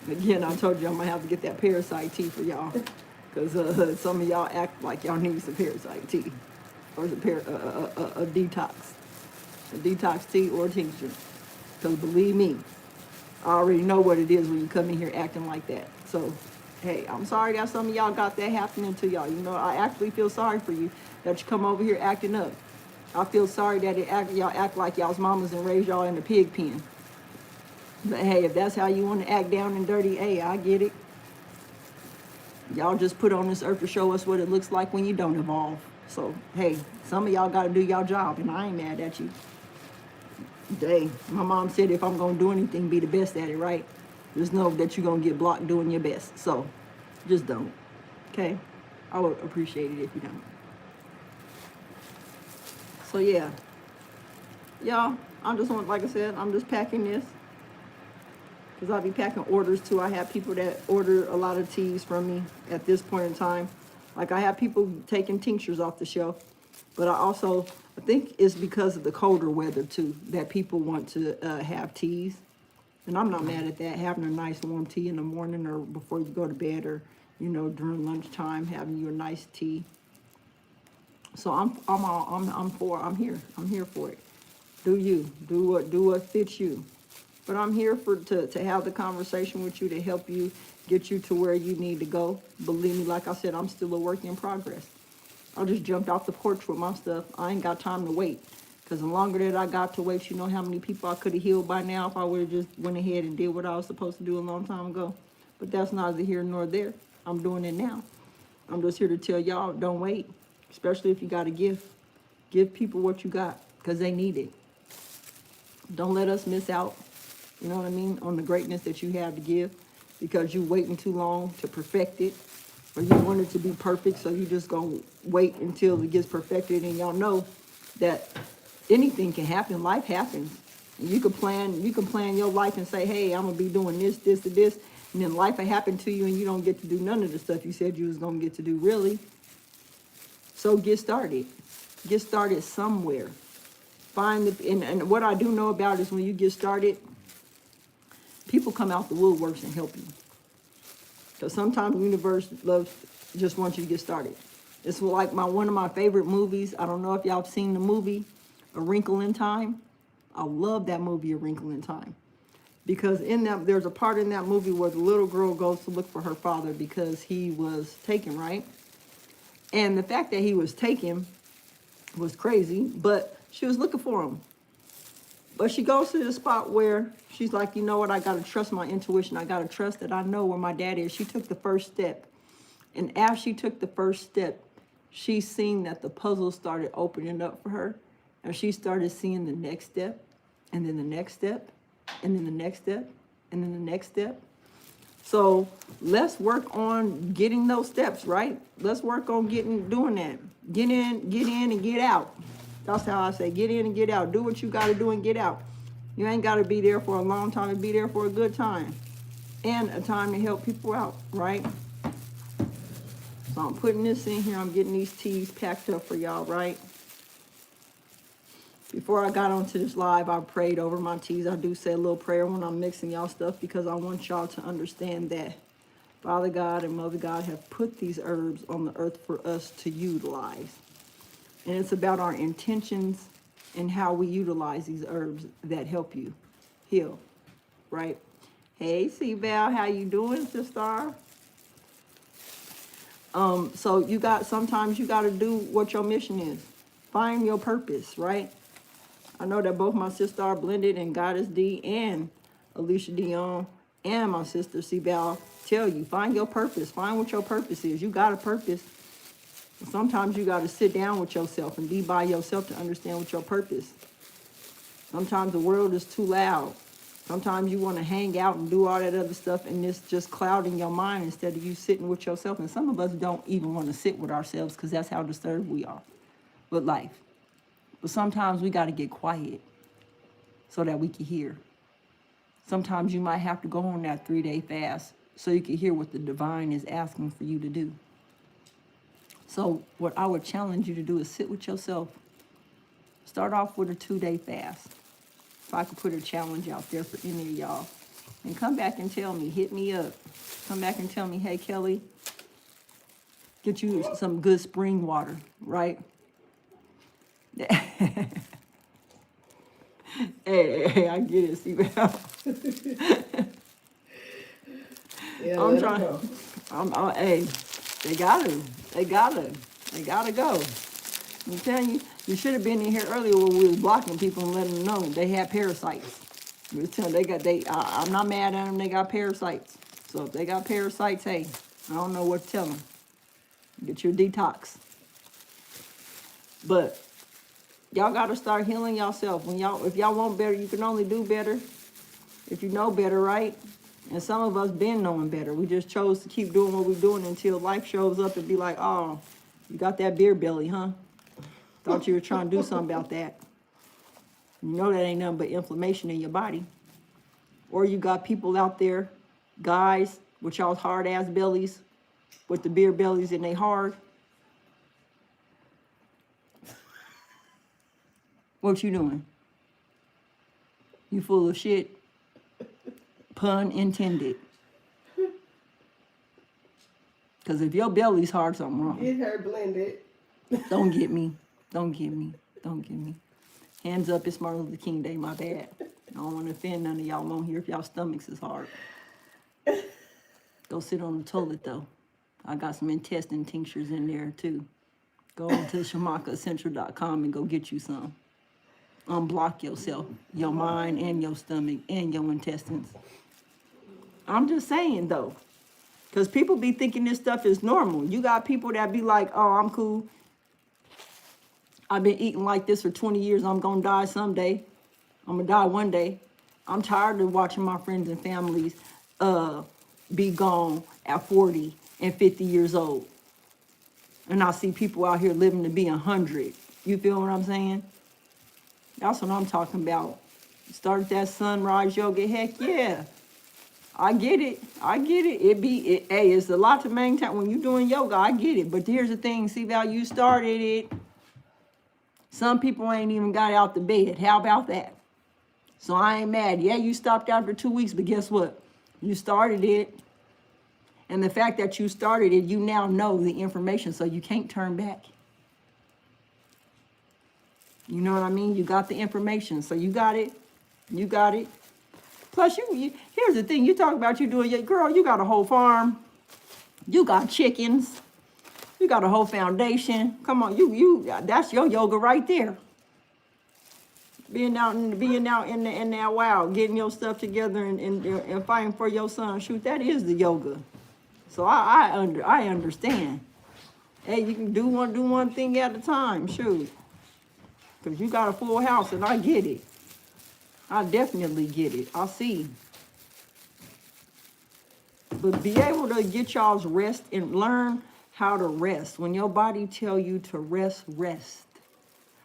Again, I told you I'm gonna have to get that parasite tea for y'all. Because some of y'all act like y'all need some parasite tea. Or a detox. A detox tea or a tincture. Because believe me, I already know what it is when you come in here acting like that. So, hey, I'm sorry that some of y'all got that happening to y'all. You know, I actually feel sorry for you that you come over here acting up. I feel sorry that y'all act like y'all's mamas and raised y'all in a pig pen. But hey, if that's how you want to act down and dirty, hey, I get it. Y'all just put on this earth to show us what it looks like when you don't evolve. So, hey, some of y'all got to do y'all job, and I ain't mad at you. Hey, my mom said if I'm going to do anything, be the best at it, right? Just know that you're going to get blocked doing your best. So, just don't. Okay? I would appreciate it if you don't. So, yeah. Y'all, I just want, like I said, I'm just packing this. Because I'll be packing orders too. I have people that order a lot of teas from me at this point in time. Like I have people taking tinctures off the shelf. But I think it's because of the colder weather too, that people want to have teas. And I'm not mad at that, having a nice warm tea in the morning or before you go to bed or, you know, during lunchtime, having you a nice tea. So I'm here for it. Do you, do what fits you. But I'm here to have the conversation with you to help you get you to where you need to go. Believe me, like I said, I'm still a work in progress. I just jumped off the porch with my stuff. I ain't got time to wait. Because the longer that I got to wait, you know how many people I could have healed by now if I would have just went ahead and did what I was supposed to do a long time ago. But that's neither here nor there. I'm doing it now. I'm just here to tell y'all, don't wait. Especially if you got a gift. Give people what you got because they need it. Don't let us miss out. You know what I mean? On the greatness that you have to give because you waiting too long to perfect it or you want it to be perfect. So you just gonna wait until it gets perfected and y'all know that anything can happen. Life happens. And you can plan your life and say, hey, I'm gonna be doing this, this, and this. And then life will happen to you and you don't get to do none of the stuff you said you was gonna get to do really. So get started. Get started somewhere. And what I do know about is when you get started, people come out the woodworks and help you. Because sometimes the universe just wants you to get started. It's like one of my favorite movies. I don't know if y'all have seen the movie, A Wrinkle in Time. I love that movie, A Wrinkle in Time. Because there's a part in that movie where the little girl goes to look for her father because he was taken, right? And the fact that he was taken was crazy, but she was looking for him. But she goes to the spot where she's like, you know what, I got to trust my intuition. I got to trust that I know where my dad is. She took the first step. And as she took the first step, she seen that the puzzle started opening up for her. And she started seeing the next step, and then the next step, and then the next step, and then the next step. So let's work on getting those steps, right? Let's work on doing that. Get in and get out. That's how I say, get in and get out. Do what you got to do and get out. You ain't got to be there for a long time and be there for a good time. And a time to help people out, right? So I'm putting this in here. I'm getting these teas packed up for y'all, right? Before I got onto this live, I prayed over my teas. I do say a little prayer when I'm mixing y'all stuff because I want y'all to understand that Father God and Mother God have put these herbs on the earth for us to utilize. And it's about our intentions and how we utilize these herbs that help you heal, right? Hey, C-Val, how you doing, sister? So sometimes you got to do what your mission is. Find your purpose, right? I know that both my sister are blended and Goddess D and Alicia Dion and my sister C-Val tell you, find your purpose. Find what your purpose is. You got a purpose. Sometimes you got to sit down with yourself and be by yourself to understand what your purpose. Sometimes the world is too loud. Sometimes you want to hang out and do all that other stuff, and it's just clouding your mind instead of you sitting with yourself. And some of us don't even want to sit with ourselves because that's how disturbed we are with life. But sometimes we got to get quiet so that we can hear. Sometimes you might have to go on that 3-day fast so you can hear what the divine is asking for you to do. So what I would challenge you to do is sit with yourself. Start off with a 2-day fast. If I could put a challenge out there for any of y'all. And come back and tell me, hit me up. Come back and tell me, hey, Kelly, get you some good spring water, right? Hey, I get it, see now. Yeah, I'm let trying. it go. Hey, they gotta go. I'm telling you, you should have been in here earlier when we was blocking people and letting them know they had parasites. We was telling I'm not mad at them. They got parasites. So if they got parasites, hey, I don't know what to tell them. Get your detox. But y'all gotta start healing yourself. If y'all want better, you can only do better if you know better, right? And some of us been knowing better. We just chose to keep doing what we're doing until life shows up and be like, oh, you got that beer belly, huh? Thought you were trying to do something about that. You know that ain't nothing but inflammation in your body. Or you got people out there, guys, with y'all's hard-ass bellies, with the beer bellies and they hard. What you doing? You full of shit? Pun intended. Because if your belly's hard, something wrong. Get her blended. Don't get me. Hands up, it's Martin Luther King Day, my bad. I don't want to offend none of y'all on here if y'all stomachs is hard. Go sit on the toilet, though. I got some intestine tinctures in there, too. Go to ShamakaEssential.com and go get you some. Unblock yourself, your mind and your stomach and your intestines. I'm just saying, though. Because people be thinking this stuff is normal. You got people that be like, oh, I'm cool. I've been eating like this for 20 years. I'm going to die someday. I'm going to die one day. I'm tired of watching my friends and families be gone at 40 and 50 years old. And I see people out here living to be 100. You feel what I'm saying? That's what I'm talking about. Started that sunrise yoga. Heck yeah. I get it. Hey, it's a lot to maintain when you're doing yoga. I get it. But here's the thing. See, Val, you started it. Some people ain't even got out the bed. How about that? So I ain't mad. Yeah, you stopped after 2 weeks, but guess what? You started it. And the fact that you started it, you now know the information, so you can't turn back. You know what I mean? You got the information, so you got it. Plus, here's the thing. You talk about you doing your girl. You got a whole farm. You got chickens. You got a whole foundation. Come on, that's your yoga right there. Being out in that wild, getting your stuff together and fighting for your son. Shoot, that is the yoga. So I understand. Hey, you can do one thing at a time. Shoot, because you got a full house, and I get it. I definitely get it. I see. But be able to get y'all's rest and learn how to rest. When your body tell you to rest.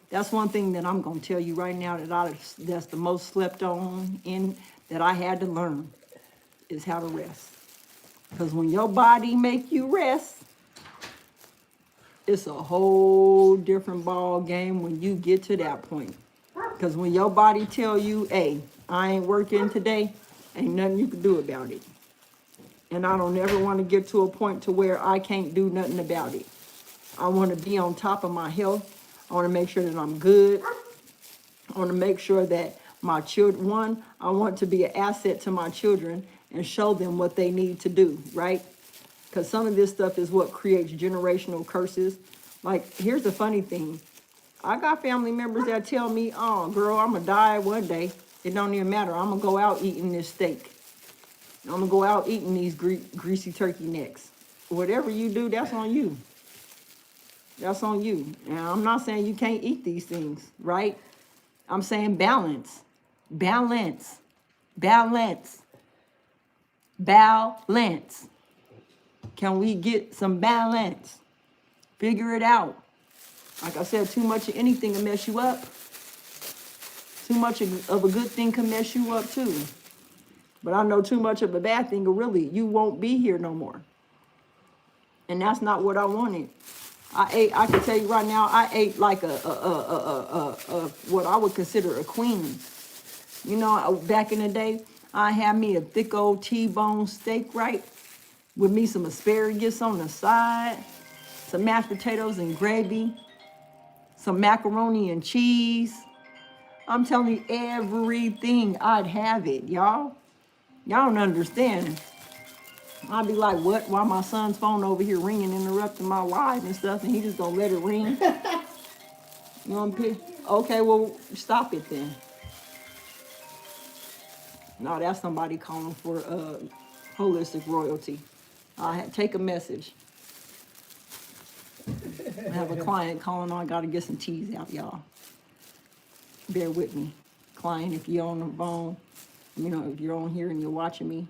That's one thing that I'm going to tell you right now that's the most slept on in that I had to learn is how to rest. Because when your body make you rest, it's a whole different ball game when you get to that point. Because when your body tell you, hey, I ain't working today, ain't nothing you can do about it. And I don't ever want to get to a point to where I can't do nothing about it. I want to be on top of my health. I want to make sure that I'm good. I want to make sure that my children, I want to be an asset to my children and show them what they need to do, right? Because some of this stuff is what creates generational curses. Like, here's the funny thing. I got family members that tell me, oh, girl, I'm going to die one day. It don't even matter. I'm going to go out eating this steak. I'm going to go out eating these greasy turkey necks. Whatever you do, that's on you. That's on you. Now, I'm not saying you can't eat these things, right? I'm saying balance. Balance. Balance. Balance. Can we get some balance? Figure it out. Like I said, too much of anything can mess you up. Too much of a good thing can mess you up too. But I know too much of a bad thing, really, you won't be here no more. And that's not what I wanted. I can tell you right now, I ate like what I would consider a queen. You know, back in the day, I had me a thick old T-bone steak, right? With me some asparagus on the side, some mashed potatoes and gravy, some macaroni and cheese. I'm telling you, everything, I'd have it, y'all. Y'all don't understand. I'd be like, what? Why my son's phone over here ringing, interrupting my live and stuff, and he just gonna let it ring? You want to pick? Okay, well, stop it then. No, that's somebody calling for holistic royalty. Take a message. I have a client calling on. I got to get some teas out, y'all. Bear with me. Client, if you're on the phone, you know, if you're on here and you're watching me,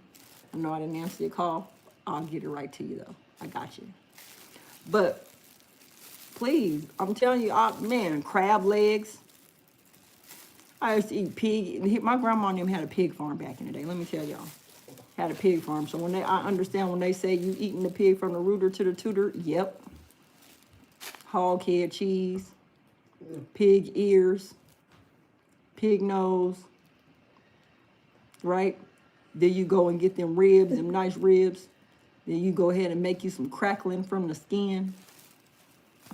I know I didn't answer your call. I'll get it right to you, though. I got you. But please, I'm telling you, man, crab legs. I used to eat pig. My grandma and them had a pig farm back in the day. Let me tell y'all. Had a pig farm. So I understand when they say you eating the pig from the rooter to the tutor. Yep. Hog head cheese, pig ears, pig nose, right? Then you go and get them ribs, them nice ribs. Then you go ahead and make you some crackling from the skin.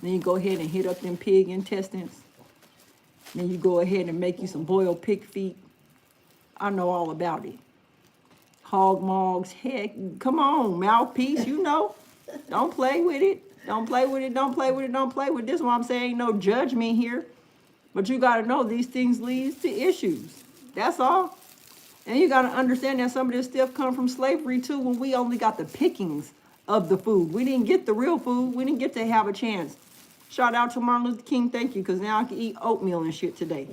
Then you go ahead and hit up them pig intestines. Then you go ahead and make you some boiled pig feet. I know all about it. Hog mogs, heck, come on, mouthpiece, you know. Don't play with it. Don't play with it, don't play with it, don't play with it. This is why I'm saying ain't no judgment here. But you got to know these things leads to issues. That's all. And you got to understand that some of this stuff come from slavery too, when we only got the pickings of the food. We didn't get the real food. We didn't get to have a chance. Shout out to Martin Luther King, thank you, because now I can eat oatmeal and shit today.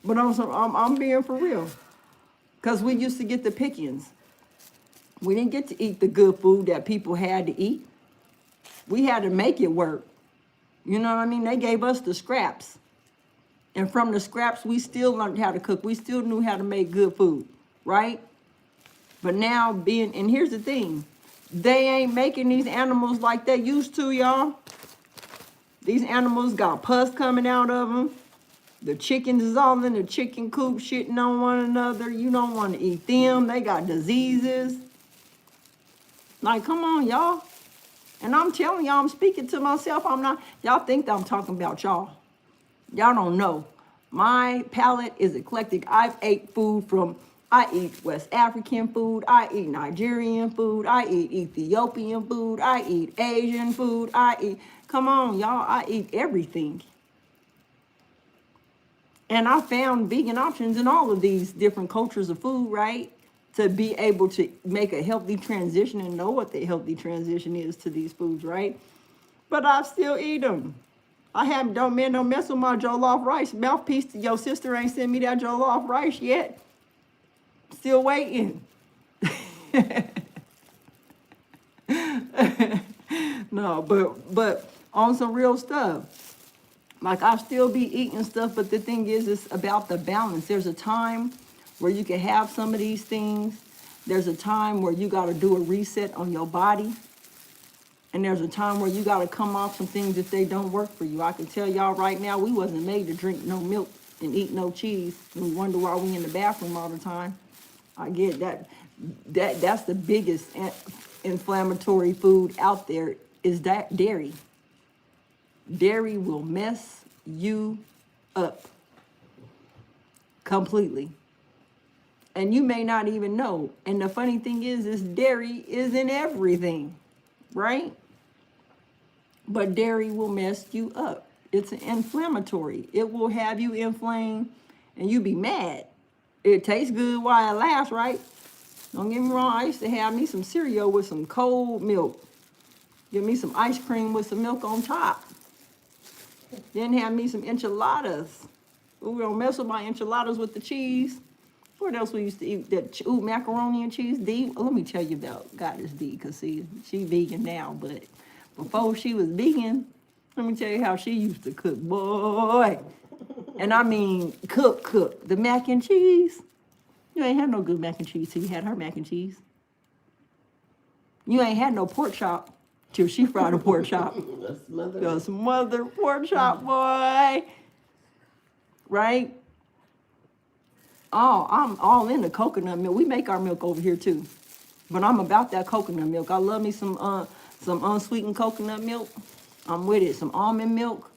But I'm being for real. Because we used to get the pickings. We didn't get to eat the good food that people had to eat. We had to make it work. You know what I mean? They gave us the scraps. And from the scraps, we still learned how to cook. We still knew how to make good food, right? But now and here's the thing. They ain't making these animals like they used to, y'all. These animals got pus coming out of them. The chickens is all in the chicken coop shitting on one another. You don't want to eat them. They got diseases. Like, come on, y'all. And I'm telling y'all, I'm speaking to myself. I'm not. Y'all think that I'm talking about y'all. Y'all don't know. My palate is eclectic. I eat West African food. I eat Nigerian food. I eat Ethiopian food. I eat Asian food. Come on, y'all. I eat everything. And I found vegan options in all of these different cultures of food, right? To be able to make a healthy transition and know what the healthy transition is to these foods, right? But I still eat them. Don't mess with my jollof rice. Mouthpiece, your sister ain't sent me that jollof rice yet. Still waiting. No, but on some real stuff. Like, I still be eating stuff, but the thing is, it's about the balance. There's a time where you can have some of these things. There's a time where you got to do a reset on your body. And there's a time where you got to come off some things if they don't work for you. I can tell y'all right now, we wasn't made to drink no milk and eat no cheese, and we wonder why we in the bathroom all the time. I get that. That's the biggest inflammatory food out there is that dairy. Dairy will mess you up completely. And you may not even know. And the funny thing is dairy is in everything, right? But dairy will mess you up. It's inflammatory. It will have you inflamed and you be mad. It tastes good while it lasts, right? Don't get me wrong, I used to have me some cereal with some cold milk. Give me some ice cream with some milk on top. Then have me some enchiladas. Ooh, don't mess with my enchiladas with the cheese. What else we used to eat? That macaroni and cheese. D. Let me tell you about Goddess D, because see, she vegan now, but before she was vegan, let me tell you how she used to cook, boy. And I mean, cook. The mac and cheese. You ain't had no good mac and cheese till you had her mac and cheese. You ain't had no pork chop till she fried a pork chop. The smothered pork chop, boy. Right? Oh, I'm all in the coconut milk. We make our milk over here too. But I'm about that coconut milk. I love me some unsweetened coconut milk. I'm with it. Some almond milk.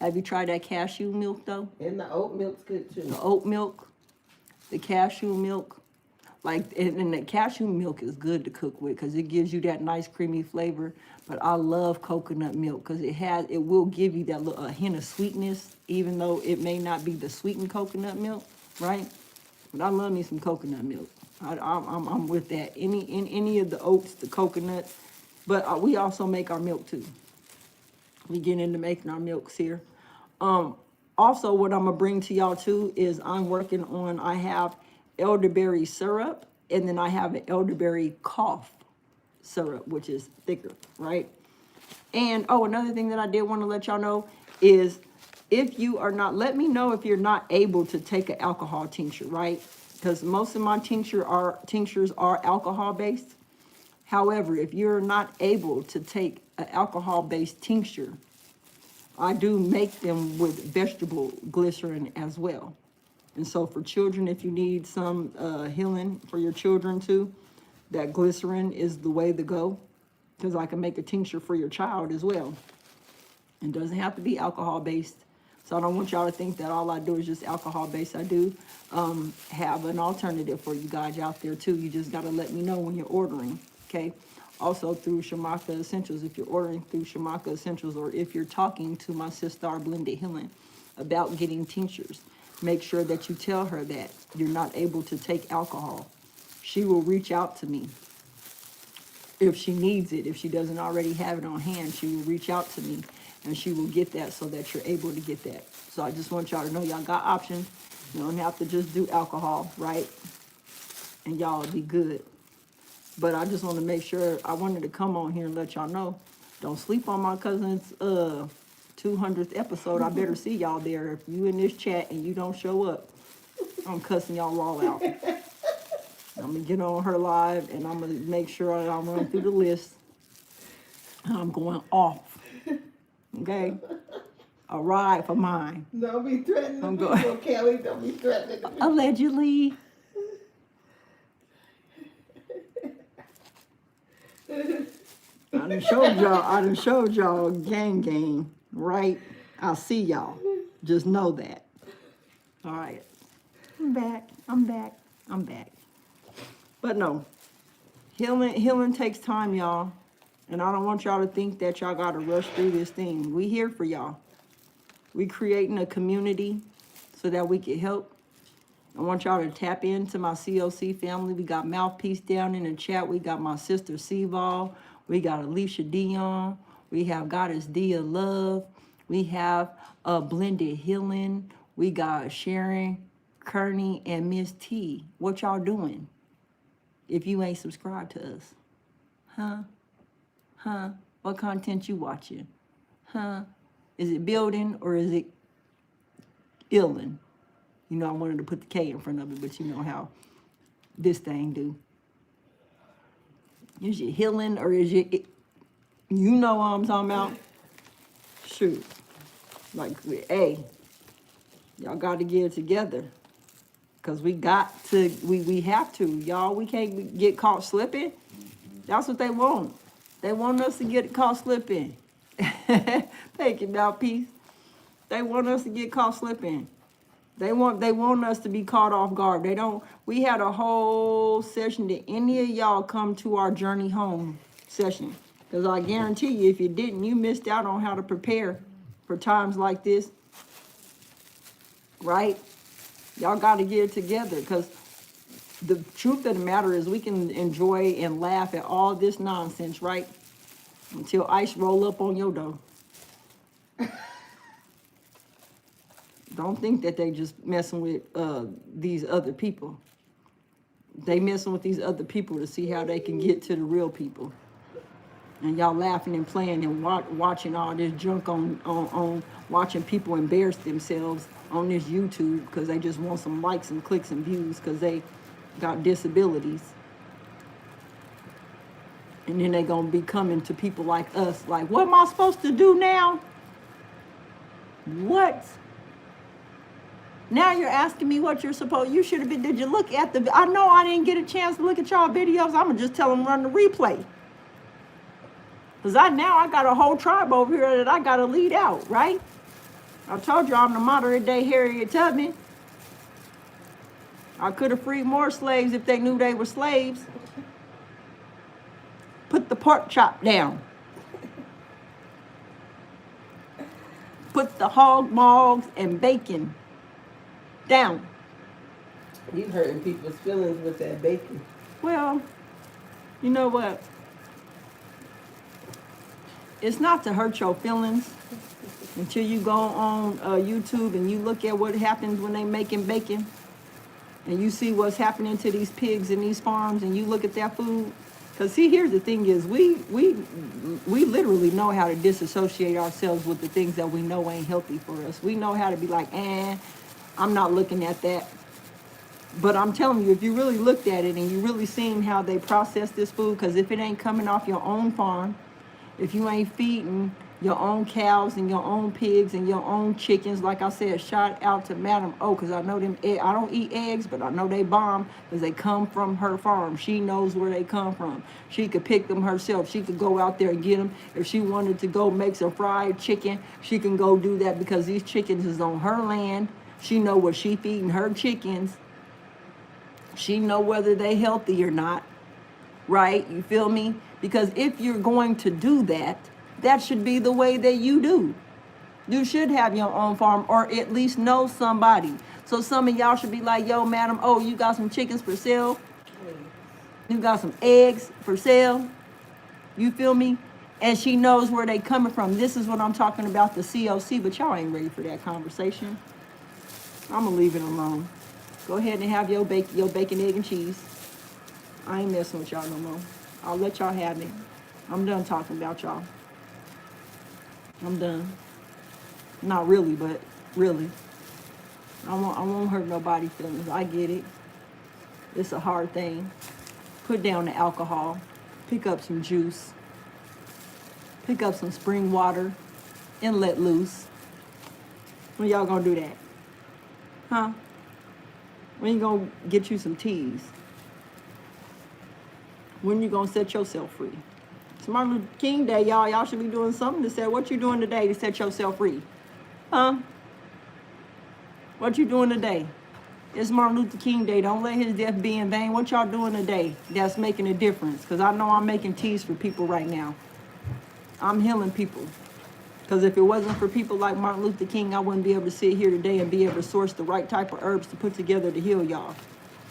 Have you tried that cashew milk though? And the oat milk's good too. The oat milk, the cashew milk. Like, and the cashew milk is good to cook with because it gives you that nice creamy flavor. But I love coconut milk because it will give you that little hint of sweetness, even though it may not be the sweetened coconut milk, right? But I love me some coconut milk. I'm with that. Any of the oats, the coconuts, but we also make our milk too. We get into making our milks here. Also, what I'm gonna bring to y'all too is I have elderberry syrup, and then I have an elderberry cough syrup, which is thicker, right? And another thing that I did want to let y'all know is if you are not, let me know if you're not able to take an alcohol tincture, right? Because most of my tinctures are alcohol based. However, if you're not able to take an alcohol based tincture, I do make them with vegetable glycerin as well. And so for children, if you need some healing for your children too, that glycerin is the way to go, because I can make a tincture for your child as well. It doesn't have to be alcohol based. So I don't want y'all to think that all I do is just alcohol based. I do have an alternative for you guys out there too. You just got to let me know when you're ordering, okay? Also through Shamaka Essentials, if you're ordering through Shamaka Essentials, or if you're talking to my sister Blended Healing about getting tinctures, make sure that you tell her that you're not able to take alcohol. She will reach out to me if she needs it. If she doesn't already have it on hand, she will reach out to me and she will get that so that you're able to get that. So I just want y'all to know y'all got options. You don't have to just do alcohol, right? And y'all will be good. But I just want to make sure, I wanted to come on here and let y'all know, don't sleep on my cousin's 200th episode. I better see y'all there. If you in this chat and you don't show up, I'm cussing y'all all out. I'm going to get on her live and I'm going to make sure I run through the list. And I'm going off. Okay? A ride for mine. Don't be threatening the people, Kelly. Don't be threatening the people. Allegedly. I done showed y'all gang, right? I'll see y'all. Just know that. All right. I'm back. But no, healing takes time, y'all. And I don't want y'all to think that y'all got to rush through this thing. We here for y'all. We creating a community so that we can help. I want y'all to tap into my COC family. We got Mouthpiece down in the chat. We got my sister Seaval. We got Alicia Dion. We have Goddess Dia Love. We have Blended Healing. We got Sharon, Kearney, and Miss T. What y'all doing if you ain't subscribed to us? Huh? What content you watching? Is it building or is it illin'? You know, I wanted to put the K in front of it, but you know how this thing do. Is it healing or is it, you know what I'm talking about? Shoot. Like, hey, Y'all got to get it together. Because we have to. Y'all, we can't get caught slipping. That's what they want. They want us to get caught slipping. Thank you, Mouthpiece. They want us to get caught slipping. They want us to be caught off guard. We had a whole session. Did any of y'all come to our journey home session? Because I guarantee you, if you didn't, you missed out on how to prepare for times like this. Right? Y'all got to get it together, because the truth of the matter is we can enjoy and laugh at all this nonsense, right? Until ice roll up on your door. Don't think that they just messing with these other people. They messing with these other people to see how they can get to the real people. And y'all laughing and playing and watching all this junk on watching people embarrass themselves on this YouTube because they just want some likes and clicks and views because they got disabilities. And then they gonna be coming to people like us, like, what am I supposed to do now? What? Now you're asking me what you're supposed, you should have been, did you look at I know I didn't get a chance to look at y'all videos. I'm gonna just tell them run the replay. Because I got a whole tribe over here that I gotta lead out, right? I told you I'm the modern day Harriet Tubman. I could have freed more slaves if they knew they were slaves. Put the pork chop down. Put the hog maws and bacon down. You hurting people's feelings with that bacon. Well, you know what? It's not to hurt your feelings until you go on YouTube and you look at what happens when they making bacon and you see what's happening to these pigs in these farms and you look at that food. Because see, here's the thing is we literally know how to disassociate ourselves with the things that we know ain't healthy for us. We know how to be like, I'm not looking at that. But I'm telling you, if you really looked at it and you really seen how they process this food, because if it ain't coming off your own farm, if you ain't feeding your own cows and your own pigs and your own chickens, like I said, shout out to Madam O, because I know them. I don't eat eggs, but I know they bomb because they come from her farm. She knows where they come from. She could pick them herself. She could go out there and get them. If she wanted to go make some fried chicken, she can go do that because these chickens is on her land. She know what she feeding her chickens. She know whether they healthy or not, right? You feel me? Because if you're going to do that, that should be the way that you do. You should have your own farm or at least know somebody. So some of y'all should be like, yo, Madam, oh, you got some chickens for sale? You got some eggs for sale? You feel me? And she knows where they coming from. This is what I'm talking about, the COC, but y'all ain't ready for that conversation. I'm gonna leave it alone. Go ahead and have your bacon, egg, and cheese. I ain't messing with y'all no more. I'll let y'all have it. I'm done talking about y'all. I'm done. Not really, but really. I won't hurt nobody's feelings. I get it. It's a hard thing. Put down the alcohol. Pick up some juice. Pick up some spring water and let loose. When y'all gonna do that? Huh? When you gonna get you some teas? When you gonna set yourself free? It's Martin Luther King Day, y'all. Y'all should be doing something to say, what you doing today to set yourself free? Huh? What you doing today? It's Martin Luther King Day. Don't let his death be in vain. What y'all doing today that's making a difference? Because I know I'm making teas for people right now. I'm healing people. Because if it wasn't for people like Martin Luther King, I wouldn't be able to sit here today and be able to source the right type of herbs to put together to heal y'all.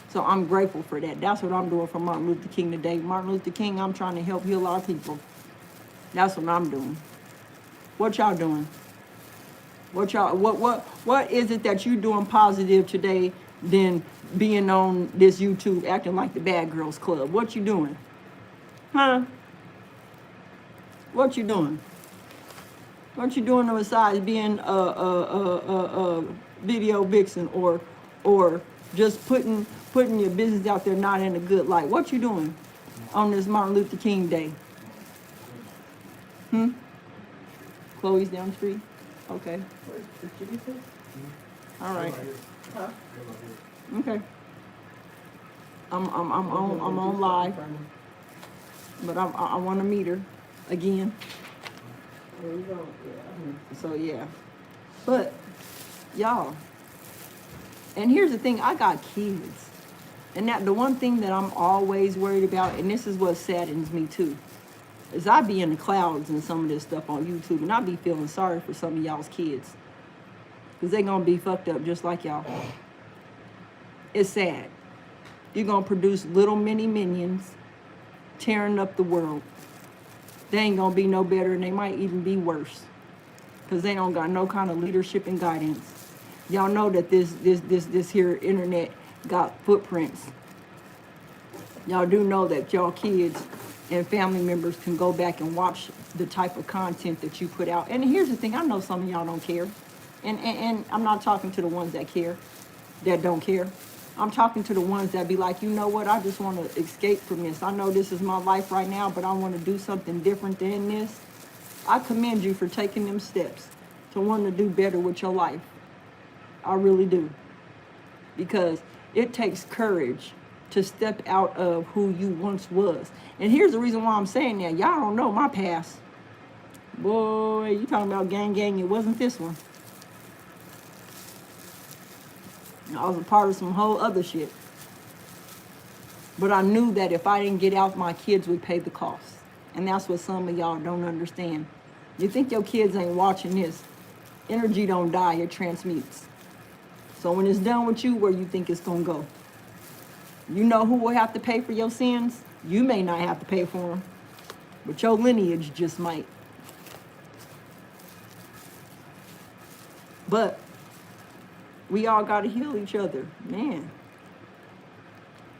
So I'm grateful for that. That's what I'm doing for Martin Luther King today. Martin Luther King, I'm trying to help heal our people. That's what I'm doing. What y'all doing? What is it that you doing positive today than being on this YouTube acting like the Bad Girls Club? What you doing? Huh? What you doing? What you doing besides being a video vixen or just putting your business out there not in a good light? What you doing on this Martin Luther King Day? Chloe's down the street? Okay. All right. Huh? Okay. I'm on live, but I want to meet her again. There you go. Yeah. So yeah, but y'all, and here's the thing: I got kids, and that the one thing that I'm always worried about, and this is what saddens me too, is I be in the clouds and some of this stuff on YouTube, and I be feeling sorry for some of y'all's kids, because they gonna be fucked up just like y'all. It's sad. You're gonna produce little mini minions tearing up the world. They ain't gonna be no better, and they might even be worse, because they don't got no kind of leadership and guidance. Y'all know that this here internet got footprints. Y'all do know that y'all kids and family members can go back and watch the type of content that you put out. And here's the thing, I know some of y'all don't care. And I'm not talking to the ones that care, that don't care. I'm talking to the ones that be like, you know what, I just want to escape from this. I know this is my life right now, but I want to do something different than this. I commend you for taking them steps to want to do better with your life. I really do. Because it takes courage to step out of who you once was. And here's the reason why I'm saying that. Y'all don't know my past. Boy, you talking about gang, it wasn't this one. I was a part of some whole other shit. But I knew that if I didn't get out, my kids would pay the cost. And that's what some of y'all don't understand. You think your kids ain't watching this. Energy don't die, it transmutes. So when it's done with you, where you think it's gonna go? You know who will have to pay for your sins? You may not have to pay for them, but your lineage just might. But we all gotta heal each other, man.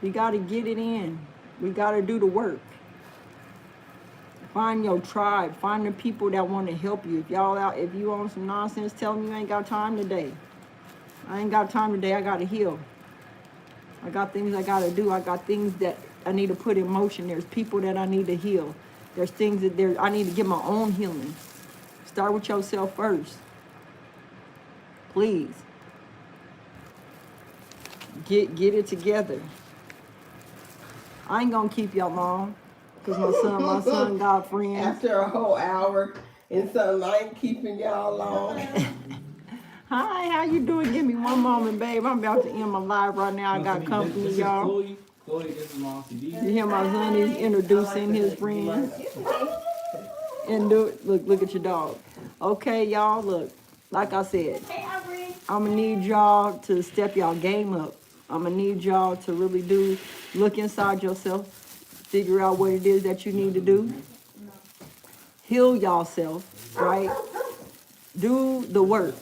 We gotta get it in. We gotta do the work. Find your tribe. Find the people that want to help you. If you on some nonsense, tell them you ain't got time today. I ain't got time today. I gotta heal. I got things I gotta do. I got things that I need to put in motion. There's people that I need to heal. There's things that I need to get my own healing. Start with yourself first. Please. Get it together. I ain't gonna keep y'all long, because my son got friends. After a whole hour and something, I ain't keeping y'all long. Hi, how you doing? Give me one moment, babe. I'm about to end my live right now. I got company, this y'all. Is Chloe, this is my Auntie D. You hear my son? He's introducing his friends. And look at your dog. Okay, y'all, look. Like I said, I'm gonna need y'all to step y'all game up. I'm gonna need y'all to really look inside yourself, figure out what it is that you need to do. Heal yourself, right? Do the work.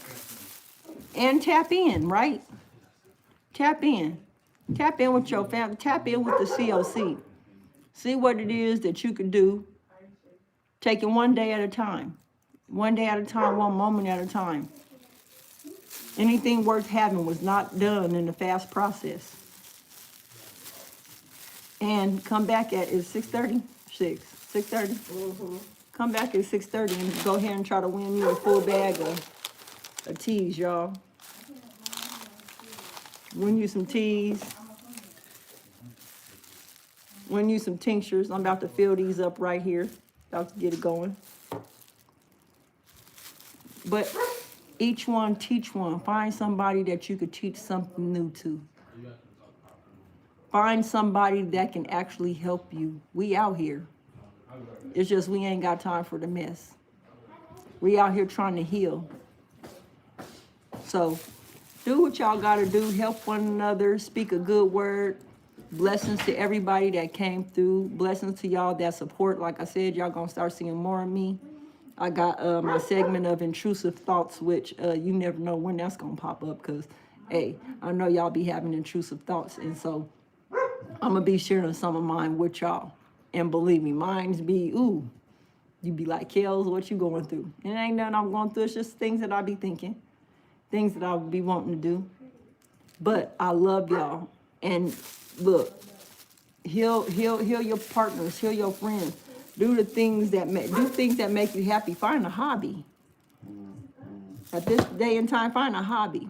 And tap in, right? Tap in. Tap in with your family. Tap in with the COC. See what it is that you can do. Take it one day at a time. One day at a time, one moment at a time. Anything worth having was not done in a fast process. And come back at, is 6:30? 6:30? Mm-hmm. Come back at 6:30 and go ahead and try to win you a full bag of teas, y'all. Win you some teas. Win you some tinctures. I'm about to fill these up right here. About to get it going. But each one teach one. Find somebody that you could teach something new to. Find somebody that can actually help you. We out here. It's just we ain't got time for the mess. We out here trying to heal. So do what y'all gotta do. Help one another. Speak a good word. Blessings to everybody that came through. Blessings to y'all that support. Like I said, y'all gonna start seeing more of me. I got my segment of intrusive thoughts, which you never know when that's gonna pop up, because, hey, I know y'all be having intrusive thoughts, and so I'm gonna be sharing some of mine with y'all. And believe me, mine's be, ooh, you be like, Kels, what you going through? And it ain't nothing I'm going through, it's just things that I be thinking, things that I be wanting to do. But I love y'all. And look, heal your partners, heal your friends. Do things that make you happy. Find a hobby. At this day and time, find a hobby.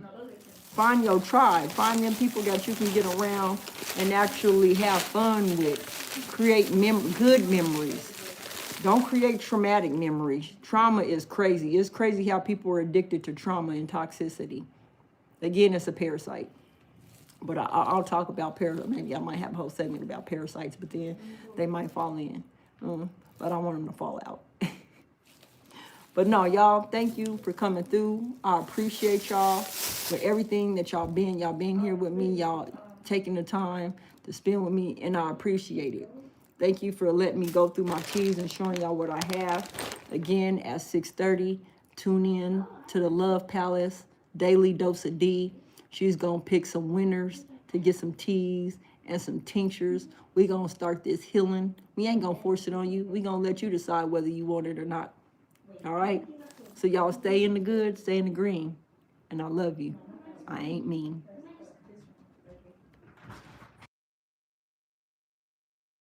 Find your tribe. Find them people that you can get around and actually have fun with. Create good memories. Don't create traumatic memories. Trauma is crazy. It's crazy how people are addicted to trauma and toxicity. Again, it's a parasite. But I'll talk about parasites. Maybe I might have a whole segment about parasites, but then they might fall in. But I don't want them to fall out. But no, y'all, thank you for coming through. I appreciate y'all for everything that y'all been here with me, y'all taking the time to spend with me, and I appreciate it. Thank you for letting me go through my keys and showing y'all what I have. Again, at 6:30, tune in to the Love Palace, Daily Dose of D. She's gonna pick some winners to get some teas and some tinctures. We gonna start this healing. We ain't gonna force it on you. We gonna let you decide whether you want it or not. All right? So y'all stay in the good, stay in the green. And I love you. I ain't mean.